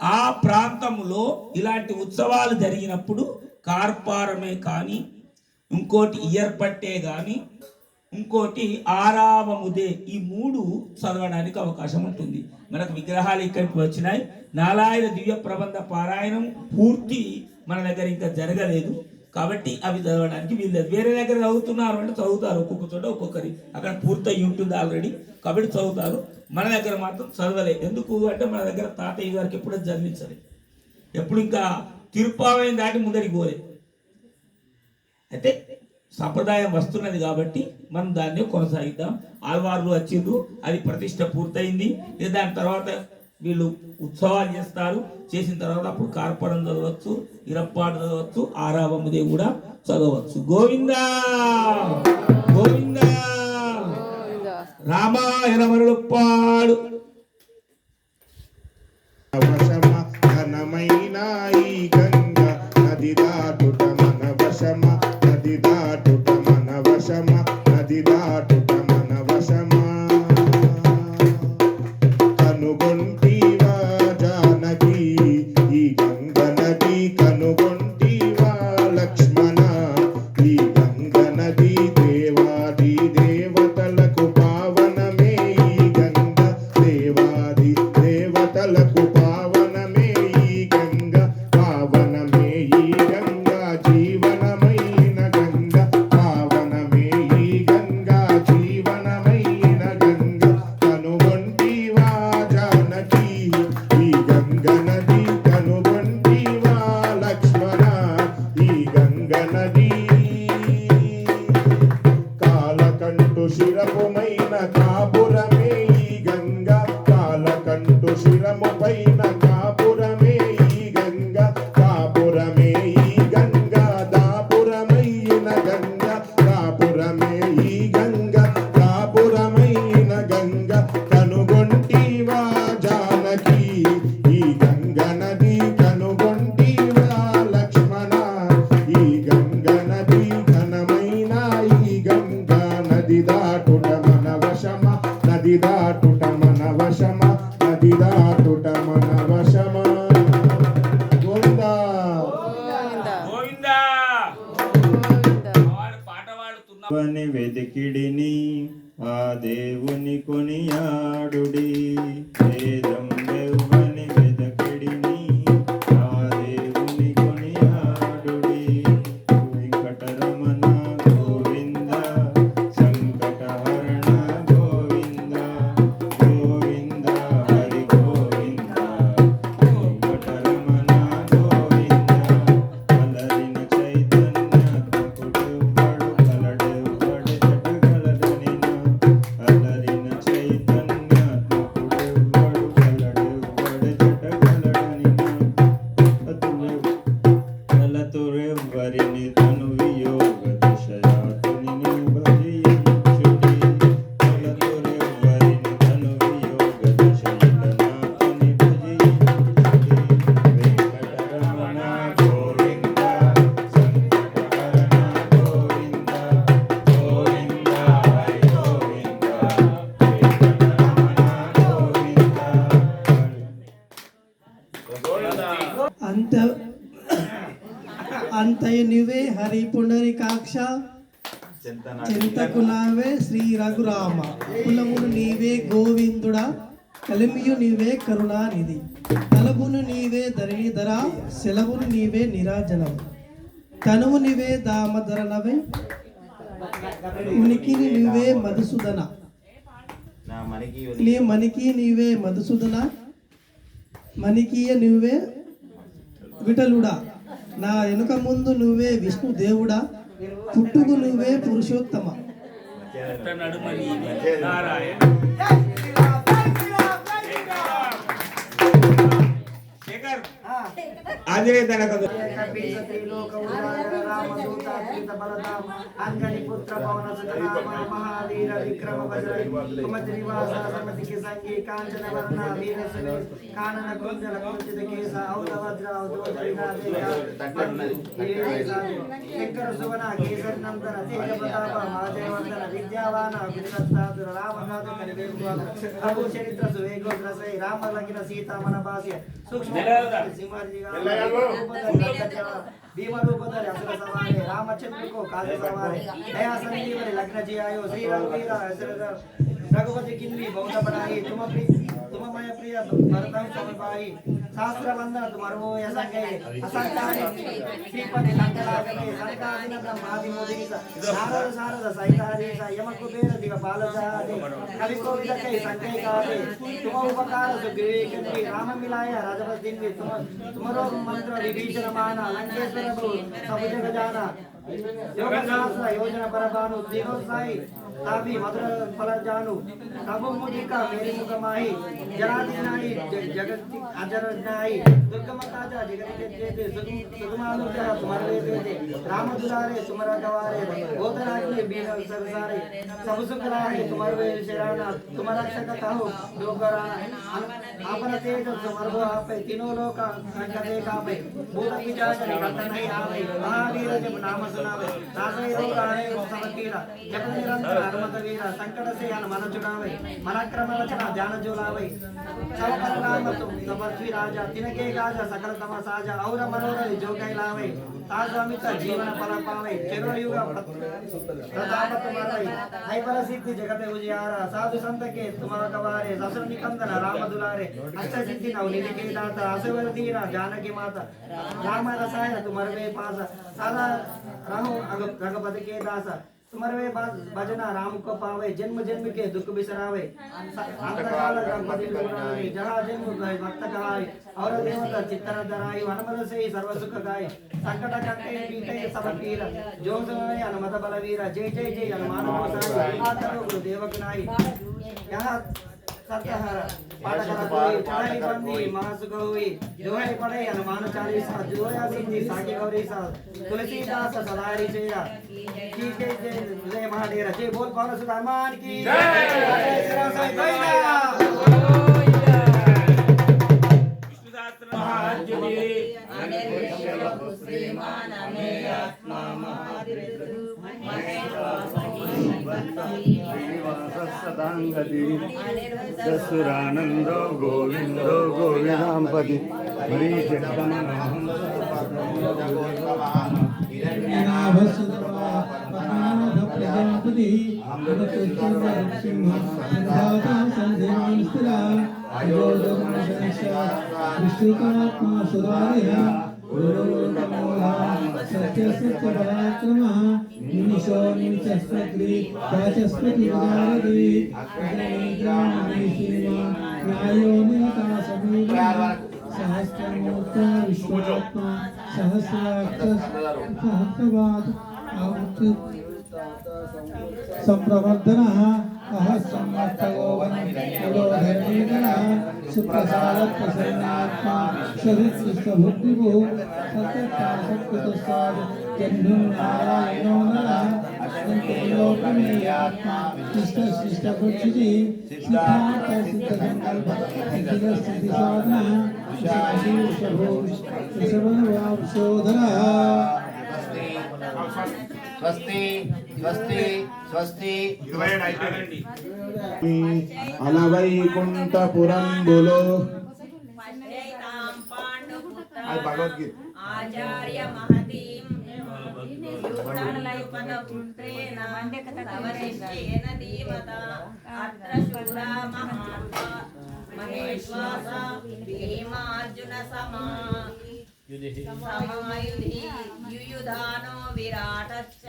ఆ ప్రాంతంలో ఇలాంటి ఉత్సవాలు జరిగినప్పుడు కార్పారమే కానీ, ఇంకోటి ఇయర్పట్టే కానీ, ఇంకోటి ఆరావముదే, ఈ 3 చదవడానికి అవకాశం ఉంటుంది. మనకు విగ్రహాలు ఇక్కడికి వచ్చినాయి. 4000 దివ్య ప్రబంధ పారాయణం పూర్తి మన దగ్గర ఇంకా జరగలేదు కాబట్టి అవి చదవడానికి వీల్లేదు. వేరే దగ్గర చదువుతున్నారు అంటే చదువుతారు, ఒక్కొక్క చోట ఒక్కొక్కరి అక్కడ పూర్తయి ఉంటుంది ఆల్రెడీ కాబట్టి చదువుతారు. మన దగ్గర మాత్రం చదవలేదు. ఎందుకు అంటే మన దగ్గర తాతయ్య గారికి ఎప్పుడూ జన్మించలేదు, ఎప్పుడు ఇంకా తిరుపావయం దాటి ముందరికి పోలేదు. అయితే సంప్రదాయం వస్తున్నది కాబట్టి మనం దాన్ని కొనసాగిద్దాం. ఆల్వార్లు వచ్చిండ్రు, అది ప్రతిష్ట పూర్తయింది. దాని తర్వాత వీళ్ళు ఉత్సవాలు చేస్తారు. చేసిన తర్వాత అప్పుడు కార్పడం చదవచ్చు, ఇరప్పాడు చదవచ్చు, ఆరావముదే కూడా చదవచ్చు. గోవిందా గోవిందా. రామాయణ మరుడుప్పాడు వశమ ఘనమైన ఈ గంగ నది దాటుట మన వశమ నది దాటుట మన వశమ నది దాటుట మన వశమ కనుగొంటివా జానకి ఈ గంగ నది కనుగొంటివా లక్ష్మణ ఈ గంగ నది దేవాది దేవతలకు పావనమే ఈ గంగ దేవాది దేవతలకు పావనమే ఈ గంగ పావనమే ఈ గంగ జీవనమైన గంగ పావనమే ఈ గంగ జీవనమైన గంగ కనుగొంటివా జానకి ఈ గంగ నది కనుగొంటివా లక్ష్మణ ఈ గంగ నది కాలకంటు శిరపుమైన కాపురమే ఈ గంగ కాలకంటు శిరముపైన కాపురమే ఈ గంగ కాపురమే ఈ గంగ దాపురమైన గంగ కాపురమే ఈ గంగ కాపురమైన గంగ కనుగొంటివా జానకి ఈ గంగ నది కనుగొంటివా లక్ష్మణ ఈ గంగ నది ఘనమైన ఈ గంగ నది దాటుట మన వశమ నది దాటుట మన వశమ నది దాటుట మన వశమ గోవిందా గోవిందా వాడు పాట పాడుతున్నా దేవుని వెతికిడిని ఆ దేవుని కొనియాడుడి వేదం వెవ్వని వెతకిడిని ఆ దేవుని కొనియాడుడి వెంకటరమణ గోవింద సంకటహరణ గోవింద గోవింద హరి గోవింద వెంకటరమణ గోవింద అలరిన చైతన్యాత్మకుడెవ్వడు కలడెవ్వడు జటగలడనిన అలరిన చైతన్యాత్మకుడెవ్వడు కలడెవ్వడు జటగలడనిన కలతురెవ్వరిని తను వియోగ దిశయాతుని భజించుడి కలతురెవ్వరిని తను వియోగ దిశయిలనాథుని భజించుడి వెంకటరమణ గోవింద సంకటహరణ గోవింద గోవింద హరి గోవింద వెంకటరమణ గోవింద అంత అంతయ నువ్వే హరి పుండరీకాక్ష చింతకు నావే శ్రీ రఘురామ కులమును నీవే గోవిందుడా కలిమియు నీవే కరుణానిధి తలబును నీవే ధరణిధర సెలవును నీవే నిరాజనం తనువు నీవే దామధరనవే ఉనికిని నీవే మధుసూదన నా మనకి నీ మనికి నీవే మధుసూదన మనికీయ నువ్వే విఠలుడా నా వెనుక ముందు నువ్వే విష్ణు దేవుడా పుట్టుకు నువ్వే పురుషోత్తమ నడుమ నీవే నారాయణ శేఖర్ ఆంజనేయ దండక సీతామన భాష్య సూక్ష్మ भीम रूप धरे असुर सवारे रामचंद्र को काज सवारे दया संजीवनी लग्न जियायो श्री रघुवीर रघुपति किन्नी बहुत बढ़ाई तुम मय प्रिय भरतम समपाई शास्त्र वंदन तुमरो ऐसा कहे असंताने श्रीपति लंकलागमे संकादिन ब्रह्मादि मोदिसा नारद सारद सहितारे यम कुबेर दिव बालजादे कवि कोविद कहे संकय कारे तुम उपकार सुग्रीव किन्नी राम मिलाया राजपथ दिन में तुमरो मंत्र विभीषण माना लंकेश्वर सब जग जाना योग शास्त्र योजना परभानु तीनों साई ताभी मधुर फल जानू तबु मुझी का मेरी मुख माही जरा दिनाई जगति अजरनाई दुर्गा माता जगति के सुगमानु तुम्हारे देते राम दुलारे तुम्हारा गवारे गोदराग्नि बीन सरसारे सब सुख लारे तुम्हारे शराना तुम्हारा रक्षक हो डोगरा आपन तेज तुम्हारो आपे तीनों लोक अंकते कापे भूत पिशाच निकट नहीं आवे महावीर जब नाम सुनावे राजे रोगाणे समकीरा जब निरंतर हनुमत वीरा संकट से मन छुड़ावे मनाक्रम रचना ध्यान जुलावे सब पर नाम तुम तपस्वी राजा तिनके गाजा सकल तम साजा और मनोरथ जो कैलावे ताजामित जीवन फल पावे चिर युग प्रताप तुम्हारे हैबर सिद्धि जगत उजियारा साधु संत के तुम्हारा गवारे दशरथ निकंदन राम दुलारे अष्ट सिद्धि नव निधि के दाता असवर दीना जानकी माता राम रसायन तुम्हारे पास सादा राहु रघुपति के दासा तुम्हारे भजना राम को पावे जन्म जन्म के दुख बिसरावे अंतकाल गणपति पुराणे जहाँ जन्म गए भक्त गाय और देवता चित्तर धराई हनुमत से सर्व सुख गाय संकट कटे पीते सब पीर जो सुनाए हनुमत बलवीर जय जय जय हनुमान गोसाई माता गुरुदेव कनाई यहाँ सत्यहर पाठकर कोई चढ़ाई बंदी महासुख हुई जो है पढ़े हनुमान चालीसा जो है सिद्धि साकी गौरी सा तुलसीदास सदारी चेरा की जय जय जय महादेव जय बोल पवन सुत हनुमान की जय श्री राम साईं विष्णु सहस्त्र महाजने श्रीमान में आत्मा ससुरानंदो गोविंदो गोविंदांपति प्रजापति विष्णुकात्मा सुरारिः सत्य सत्य पराक्रमः निमिषो निमिषस्त्रि वाचस्पति विदारति अग्निग्रामणि श्रीमान् न्यायो नियता समीपः सहस्रमूर्ता विश्वात्मा सहस्राक्षसहस्रवाद संप्रवर्धनः अहस्सम्मर्तको वन्दो धर्मीधरः सुप्रसादप्रसन्नात्मा सवित्सुष्टबुद्धिभुः सत्यत्तासत्कृतस्साद् जह्नुं नारायणो नरः अनन्तलोकमेयात्मा शिष्टशिष्टभुक्षितिः सिद्धार्थसिद्धसङ्कल्पः सिद्धिस्थितिसाधनः शाशीर्षभो वृषभवांशोधरः स्वस्ति स्वस्ति स्वस्ति अलवैकुंठपुरंबुलो भगवद्गीता आचार्य महतीं युक्तालैपनपुत्रेण तवनिश्चयेन धीमता अत्र शूरा महात्मा महेश्वास भीमार्जुन समायुधि युयुधानो विराटश्च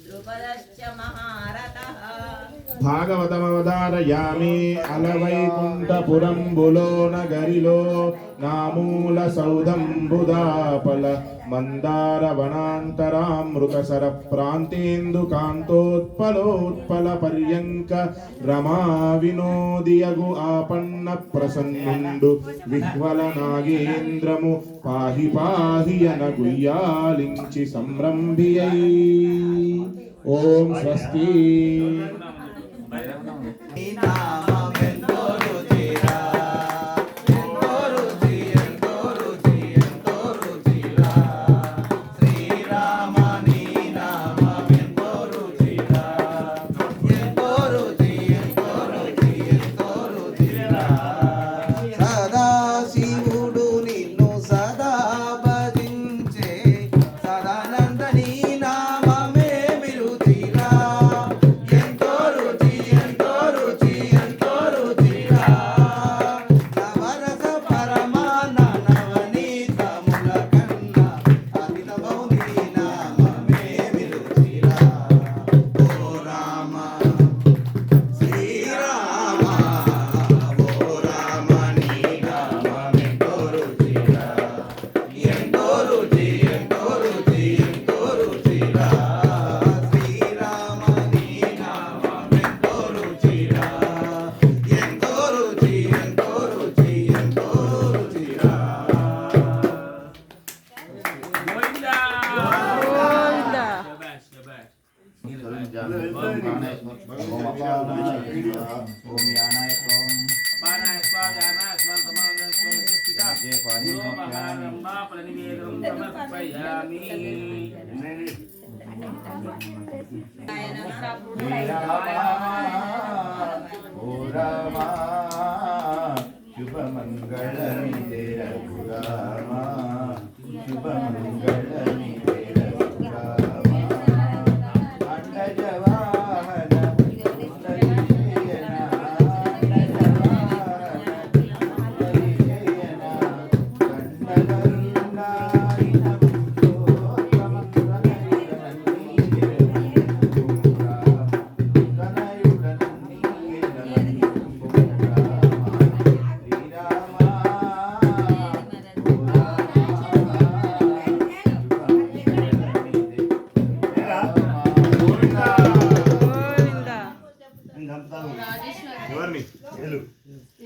द्रुपदश्च महारथः भागवतमवधारयामि अलवैकुंठपुरंबुलो नगरिलो नामूलसौधम्बुदापल मंदारवनान्तरामृतसर प्रान्तेन्दुकान्तोत्पलोत्पल पर्यङ्क रमा विनोदियगु आपन्न प्रसन्नुंडु विह्वल नागेन्द्रमु पाहि पाहि यनगुय्यालिंचि संरम्भियै ओम स्वस्ति ఎంతో గురోమహారంభా ప్రనివేదం సమర్పయామి. శుభమంగళమి రఘురామా శుభమంగళమి రఘురామా అండజవాహన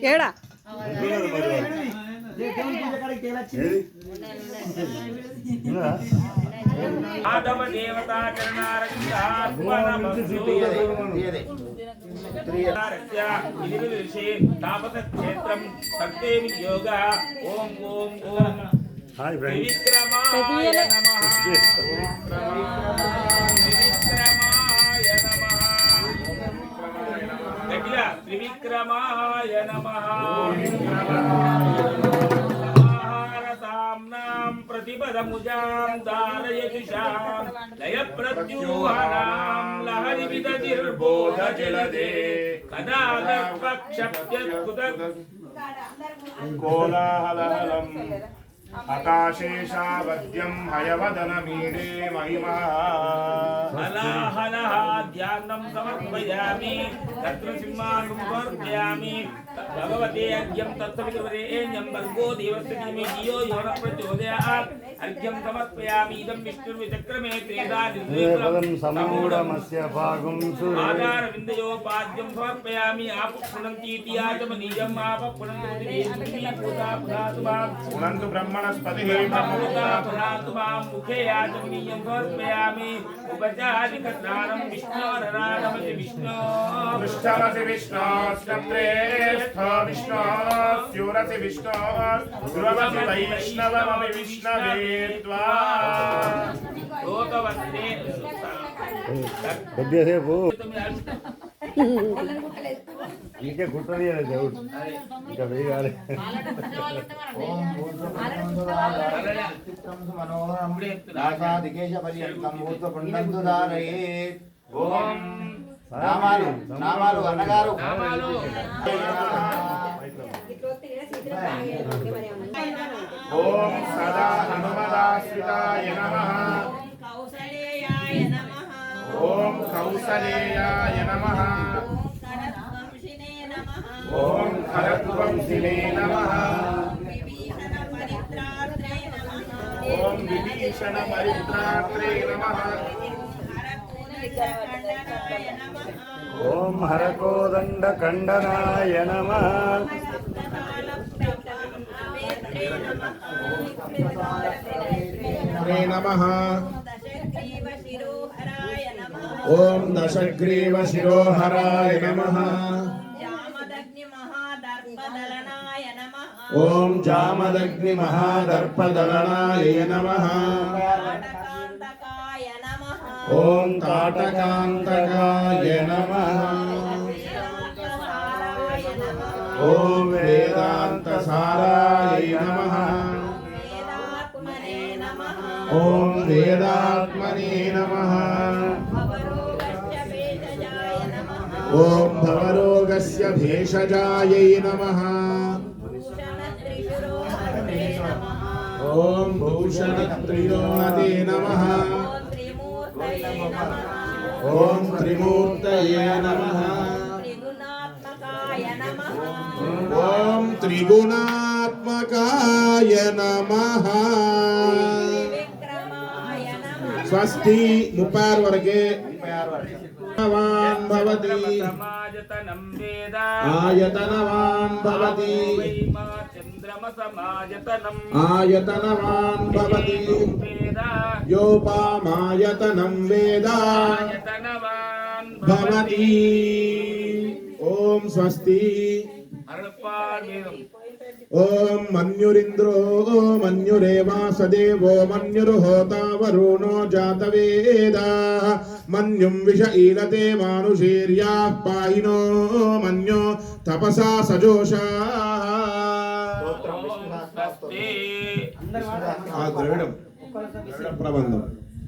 ఏడా మాధవ దేవతా తాపస క్షేత్రం సత్యేమి యోగ. ఓం ఓం ఓం త్రివిక్రమాయ నమః. త్రివిక్రమాయ నమః. గట్టిగా త్రివిక్రమాయ నమః. సమాహారతాంనాం ప్రతిపదముజాం దారయతిషాం లయప్రత్యూహనాం లహరి విదతిర్బోధ జలదే కదా దర్పక్షప్యద్భుత కోలాహలహలం ఆకాశేషావద్యం హయవదనమీడే మహిమా హలాహలహాధ్యానం సమర్పయామి. తత్ర సింహాసం సమర్పయామి. భగవతే అర్ఘ్యం తత్సవితుర్వరేణ్యం భర్గో దేవस्य ధీమహి ధియో యో నః ప్రచోదయాత్. అర్ఘ్యం సమర్పయామి. ఇదం విష్ణుర్విచక్రమే పదం సమూఢమస్య భాగం ఆధార విందయోపాద్యం సమర్పయామి. ఆపుఃపుణంతీతి ఆచమనీయం ఆపఃపుణంతి పూజా పునాతు మాం పునంతు బ్రహ్మణస్పతి పూజా పునాతు మాం ముఖే ఆచమనీయం సమర్పయామి. ఉపచారిక స్నానం విష్ణోరనామసి విష్ణో పృష్ఠమసి విష్ణోశ్చత్రేష్ఠ విష్ణోస్యూరసి విష్ణో ధ్రువసి వైష్ణవమమి విష్ణవే త్వా. లోకవస్తే కొద్దిసేపు ఇంకే గుర్తలేదు దేవుడు ఇంకా వేయాలి. ఓం నామాలు నామాలు అన్నగారు ఓం సదా హనుమదాశ్రితాయ నమః. కౌసలేయాయ నమః. ఓం కౌసలేయాయ నమః. ఖరద్వంశినే నమః. ఓం ఖరద్వంశినే నమః. విభీషణ పరిత్రాత్రే నమః. ఓం విభీషణ పరిత్రాత్రే నమః. హరకోదండఖండనాయ నమః. ఓం హరకోదండ ఖండనాయ నమః. సప్తకాలప్రభావేత్రే నమః. రే నమః. దశగ్రీవ శిరోహరాయ నమః. ఓం దశగ్రీవ శిరోహరాయ నమః. జామదగ్ని మహాదర్పదలనాయ నమః. ఓం జామదగ్ని మహాదర్పదలనాయ నమః. తాటకాంతకాయ నమః. ఓం తాటకాంతకాయ నమః. వేదాంతసారాయ నమః. ఓం వేదాంతసారాయ నమః. వేదాత్మనే నమః. ఓం వేదాత్మనే నమః. భవరోగస్య భేషజాయ నమః. ఓం భవరోగస్య భేషజాయై నమః. భూషణత్రిశిరోహరే నమః. ఓం భూషణత్రిలోహతే నమః. త్రిమూర్తయే నమః. ఓం త్రిమూర్తయే నమః. త్రిగుణాత్మకాయ నమః. ఓం త్రిగుణాత్మకాయ నమః. విక్రమాయ నమః. స్వస్తి 36 వరకే. ఆయతనవాన్ భవతి సమాజతనం వేద ఆయతనవాన్ భవతి వైమా చంద్రమసమాజతనం ఆయతనవాన్ భవతి వేద యోపామాయతనం వేద ఆయతనవాన్ భవతి. ఓం స్వస్తి. అర్పావేదం ఓం మన్యురింద్రో మన్యురేవాసదేవో మన్యుర్హోతా వరుణో జాతవేదా మన్యుం విష ఈలతే మానుషీర్యాః పాయినో మన్యో తపసా సజోషా. ఆ ద్రవిడం ప్రబంధం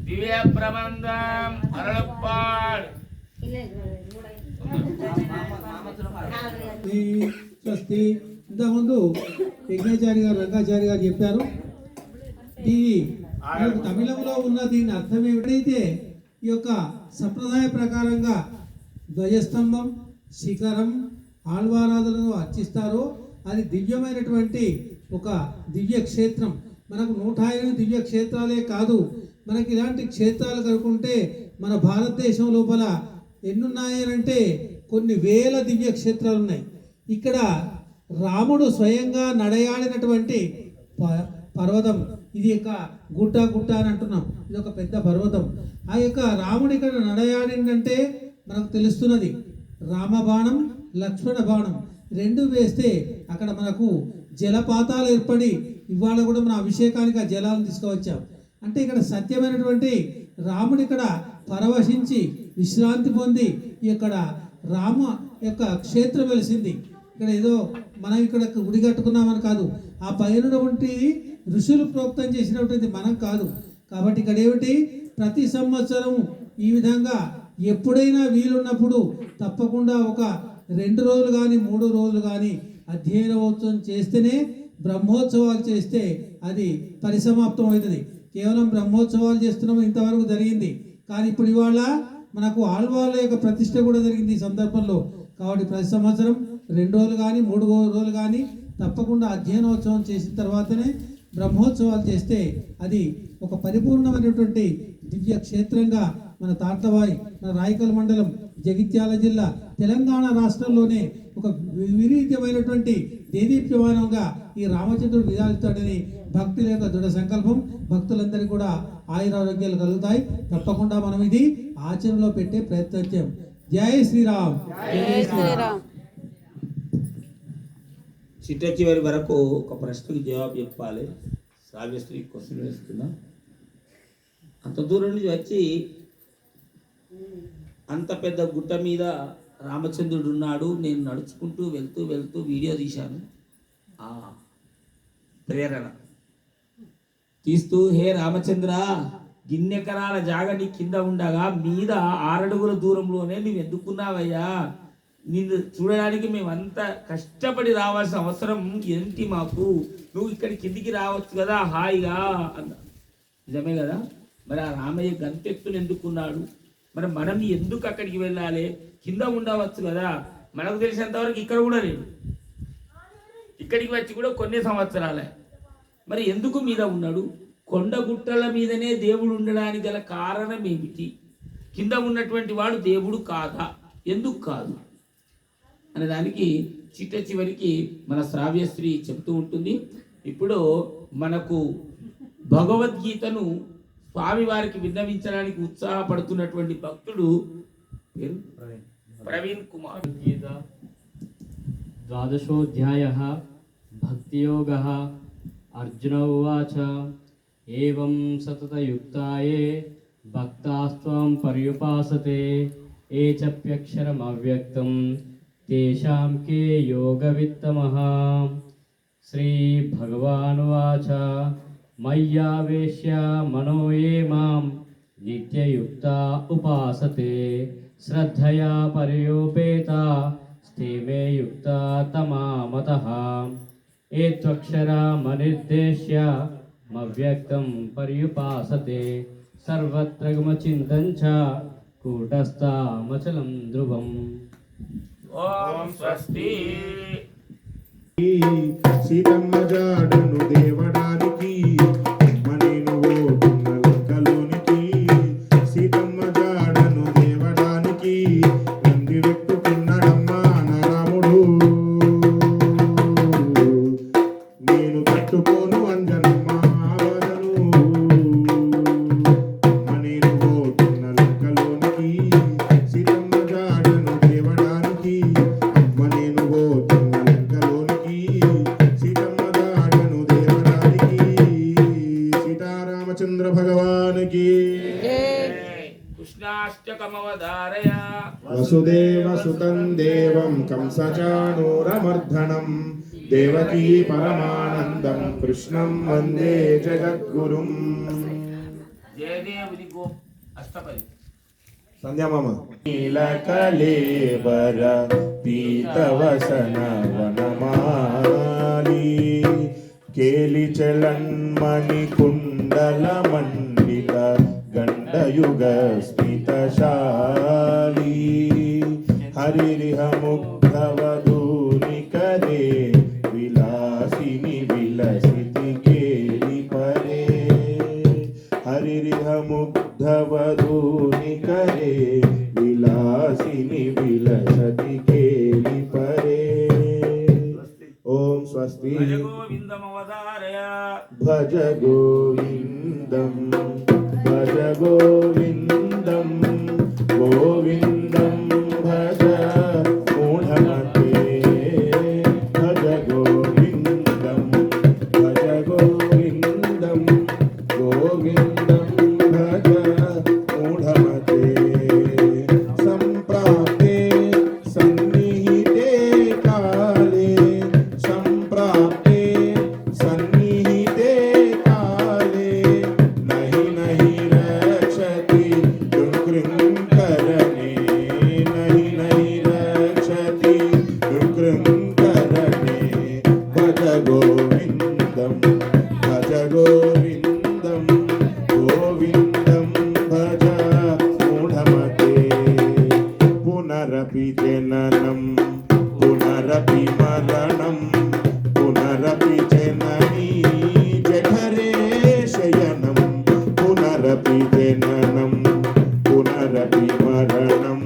దివ్య ప్రబంధం అరళప్పాడ్ స్వస్తి. ఇంతకుముందు యజ్ఞాచారి గారు రంగాచారి గారు చెప్పారు. ఇది మనకు తమిళంలో ఉన్న దీని అర్థం ఏమిటైతే ఈ యొక్క సంప్రదాయ ప్రకారంగా ధ్వజస్తంభం శిఖరం ఆళ్వారాధనను అర్చిస్తారో అది దివ్యమైనటువంటి ఒక దివ్య క్షేత్రం. మనకు 105 దివ్య క్షేత్రాలే కాదు, మనకి ఇలాంటి క్షేత్రాలు కనుకుంటే మన భారతదేశం లోపల ఎన్నున్నాయి అంటే కొన్ని వేల దివ్య క్షేత్రాలు ఉన్నాయి. ఇక్కడ రాముడు స్వయంగా నడయాడినటువంటి పర్వతం ఇది. యొక్క గుట్ట అని అంటున్నాం, ఇది ఒక పెద్ద పర్వతం. ఆ యొక్క రాముడు ఇక్కడ నడయాడిందంటే మనకు తెలుస్తున్నది. రామబాణం లక్ష్మణ బాణం రెండు వేస్తే అక్కడ మనకు జలపాతాలు ఏర్పడి ఇవాళ కూడా మన అభిషేకానికి ఆ జలాలను తీసుకువచ్చాం. అంటే ఇక్కడ సత్యమైనటువంటి రాముడు ఇక్కడ పరవశించి విశ్రాంతి పొంది ఇక్కడ రామ యొక్క క్షేత్రం వెలిసింది. ఇక్కడ ఏదో మనం ఇక్కడ గుడి కట్టుకున్నామని కాదు, ఆ పైనటువంటి ఋషులు ప్రోక్తం చేసినటువంటి మనం కాదు. కాబట్టి ఇక్కడ ఏమిటి ప్రతి సంవత్సరం ఈ విధంగా ఎప్పుడైనా వీలున్నప్పుడు తప్పకుండా ఒక 2 రోజులు కానీ 3 రోజులు కానీ అధ్యయనోత్సవం చేస్తేనే, బ్రహ్మోత్సవాలు చేస్తే అది పరిసమాప్తం అవుతుంది. కేవలం బ్రహ్మోత్సవాలు చేస్తున్నాము, ఇంతవరకు జరిగింది. కానీ ఇప్పుడు ఇవాళ మనకు ఆళ్వార్ల యొక్క ప్రతిష్ట కూడా జరిగింది ఈ సందర్భంలో. కాబట్టి ప్రతి సంవత్సరం 2 రోజులు కానీ 3 రోజులు కానీ తప్పకుండా అధ్యయనోత్సవం చేసిన తర్వాతనే బ్రహ్మోత్సవాలు చేస్తే అది ఒక పరిపూర్ణమైనటువంటి దివ్య క్షేత్రంగా మన తాట్లవాయి, మన రాయకల్ మండలం, జగిత్యాల జిల్లా, తెలంగాణ రాష్ట్రంలోనే ఒక విరీతమైనటువంటి దేదీప్యమానంగా ఈ రామచంద్రుడు విరాజిస్తాడని భక్తుల యొక్క దృఢ సంకల్పం. భక్తులందరికీ కూడా ఆయురారోగ్యాలు కలుగుతాయి. తప్పకుండా మనం ఇది ఆచరణలో పెట్టే ప్రయత్నం చేయం. జై శ్రీరామ్. జై శ్రీరామ్. చిట్ట చివరి వరకు ఒక ప్రశ్నకు జవాబు చెప్పాలి. శ్రావ్యశ్రీ క్వశ్చన్ వేస్తున్నా. అంత దూరం నుంచి వచ్చి అంత పెద్ద గుట్ట మీద రామచంద్రుడు ఉన్నాడు, నేను నడుచుకుంటూ వెళ్తూ వీడియో తీశాను. ప్రేరణ తీస్తూ, హే రామచంద్ర, గిన్నెకరాల జాగని కింద ఉండగా మీద 6 అడుగుల దూరంలోనే నువ్వు ఎందుకున్నావయ్యా? నిన్ను చూడడానికి మేమంతా కష్టపడి రావాల్సిన అవసరం ఏంటి మాకు? నువ్వు ఇక్కడ కిందికి రావచ్చు కదా హాయిగా అన్న. నిజమే కదా. మరి ఆ రామయ్య గంతెత్తును ఎందుకున్నాడు? మరి మనం ఎందుకు అక్కడికి వెళ్ళాలి? కింద ఉండవచ్చు కదా. మనకు తెలిసినంతవరకు ఇక్కడ కూడా లేదు. ఇక్కడికి వచ్చి కూడా కొన్ని సంవత్సరాలే. మరి ఎందుకు మీద ఉన్నాడు? కొండ గుట్టల మీదనే దేవుడు ఉండడానికి గల కారణం ఏమిటి? కింద ఉన్నటువంటి వాడు దేవుడు కాదా? ఎందుకు కాదు అనే దానికి చిట్ట చివరికి మన శ్రావ్యశ్రీ చెప్తూ ఉంటుంది. ఇప్పుడు మనకు భగవద్గీతను స్వామివారికి విన్నవించడానికి ఉత్సాహపడుతున్నటువంటి భక్తుడు పేరు ప్రవీణ్ కుమార్. గీత 12ోऽధ్యాయः భక్తియోగः. అర్జున ఉవాచ ఏవం సతతయుక్తాయే భక్తాస్త్వం పర్యుపాసతే ఏ చప్యక్షరమవ్యక్తం తేషాం కే యోగవిత్తమః. శ్రీభగవానువాచ మయ్యావేశ్య మనో ఏ మాం నిత్యయుక్తా ఉపాసతే శ్రద్ధయా పర్యోపేతా స్తే మే యుక్తా తమామతః. ఏ త్వక్షరమనిర్దేశ్య మవ్యక్తం పర్యుపాసతే సర్వత్ర గమచింతం చ కూటస్థమచలం ధ్రువం. ఓం స్వస్తి. సీతమ్మ జాడును దేవడానికి మనేను ఓటున్న లంకలోనికి. సీతమ్మ జాడను దేవడానికి నంది పెట్టుకున్నాడమ్మా రాముడు. నేను కట్టుకోను అంజనమ్మ వదను. మనేను ఓటున్న లంకలోనికి సీతమ్మ జాడను దేవడానికి మనేను ఓటున్న లంకలోనికి. సీతమ్మ रामचंद्र भगवान की कृष्णाष्टकमवधारय वसुदेवसुतं देवं कंसचाणूरमर्दनं देवकी परमानन्दं कृष्णं वन्दे जगद्गुरुम् जयदेव गो अष्टपदी संध्या मामा नीलकलेबर पीतवसन वनमाली केली चलन्मणि कुण्डल मण्डित गण्डयुग स्मितशाली हरिरिह मुग्धवधूनि करे विलासिनि विलसिति केली परे हरिरिह मुग्धवधूनि करे विलासिनि विलसति केली परे ओम स्वस्ति भज गोविन्दमवधारय भज गोविन्दं भज गोविन्दं गोविन्दं भज मूढमते भज गोविन्दं भज गोविन्दं गोविन्दं भज मूढमते सम्प्राप्ते सन्निहिते काले सम्प्राप्ते सन्निहिते काले नहि नहि रक्षति दुष्कृङ्करणे नहि नहि रक्षति दुष्कृङ्करणे भज गोविन्दं भज गोविन्दं गोविन्दं भज मूढमते पुनरपि जननं पुनरपि मरणं पुनरपि जननी जठरे शयनं पुनरपि जननं पुनरपि मरणं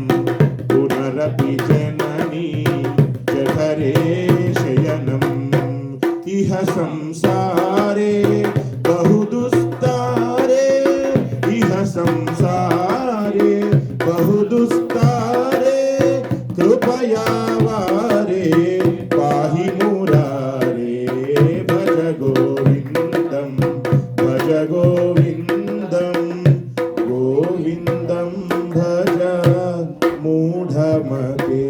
पुनरपि जननी जठरे शयनम् इह संसारे बहुदुस्तारे इह संसारे बहुदुस्तारे कृपया वारे पाहि मुरारे भज गोविन्दं भज गोविन्दं गोविन्दं भज मूढमते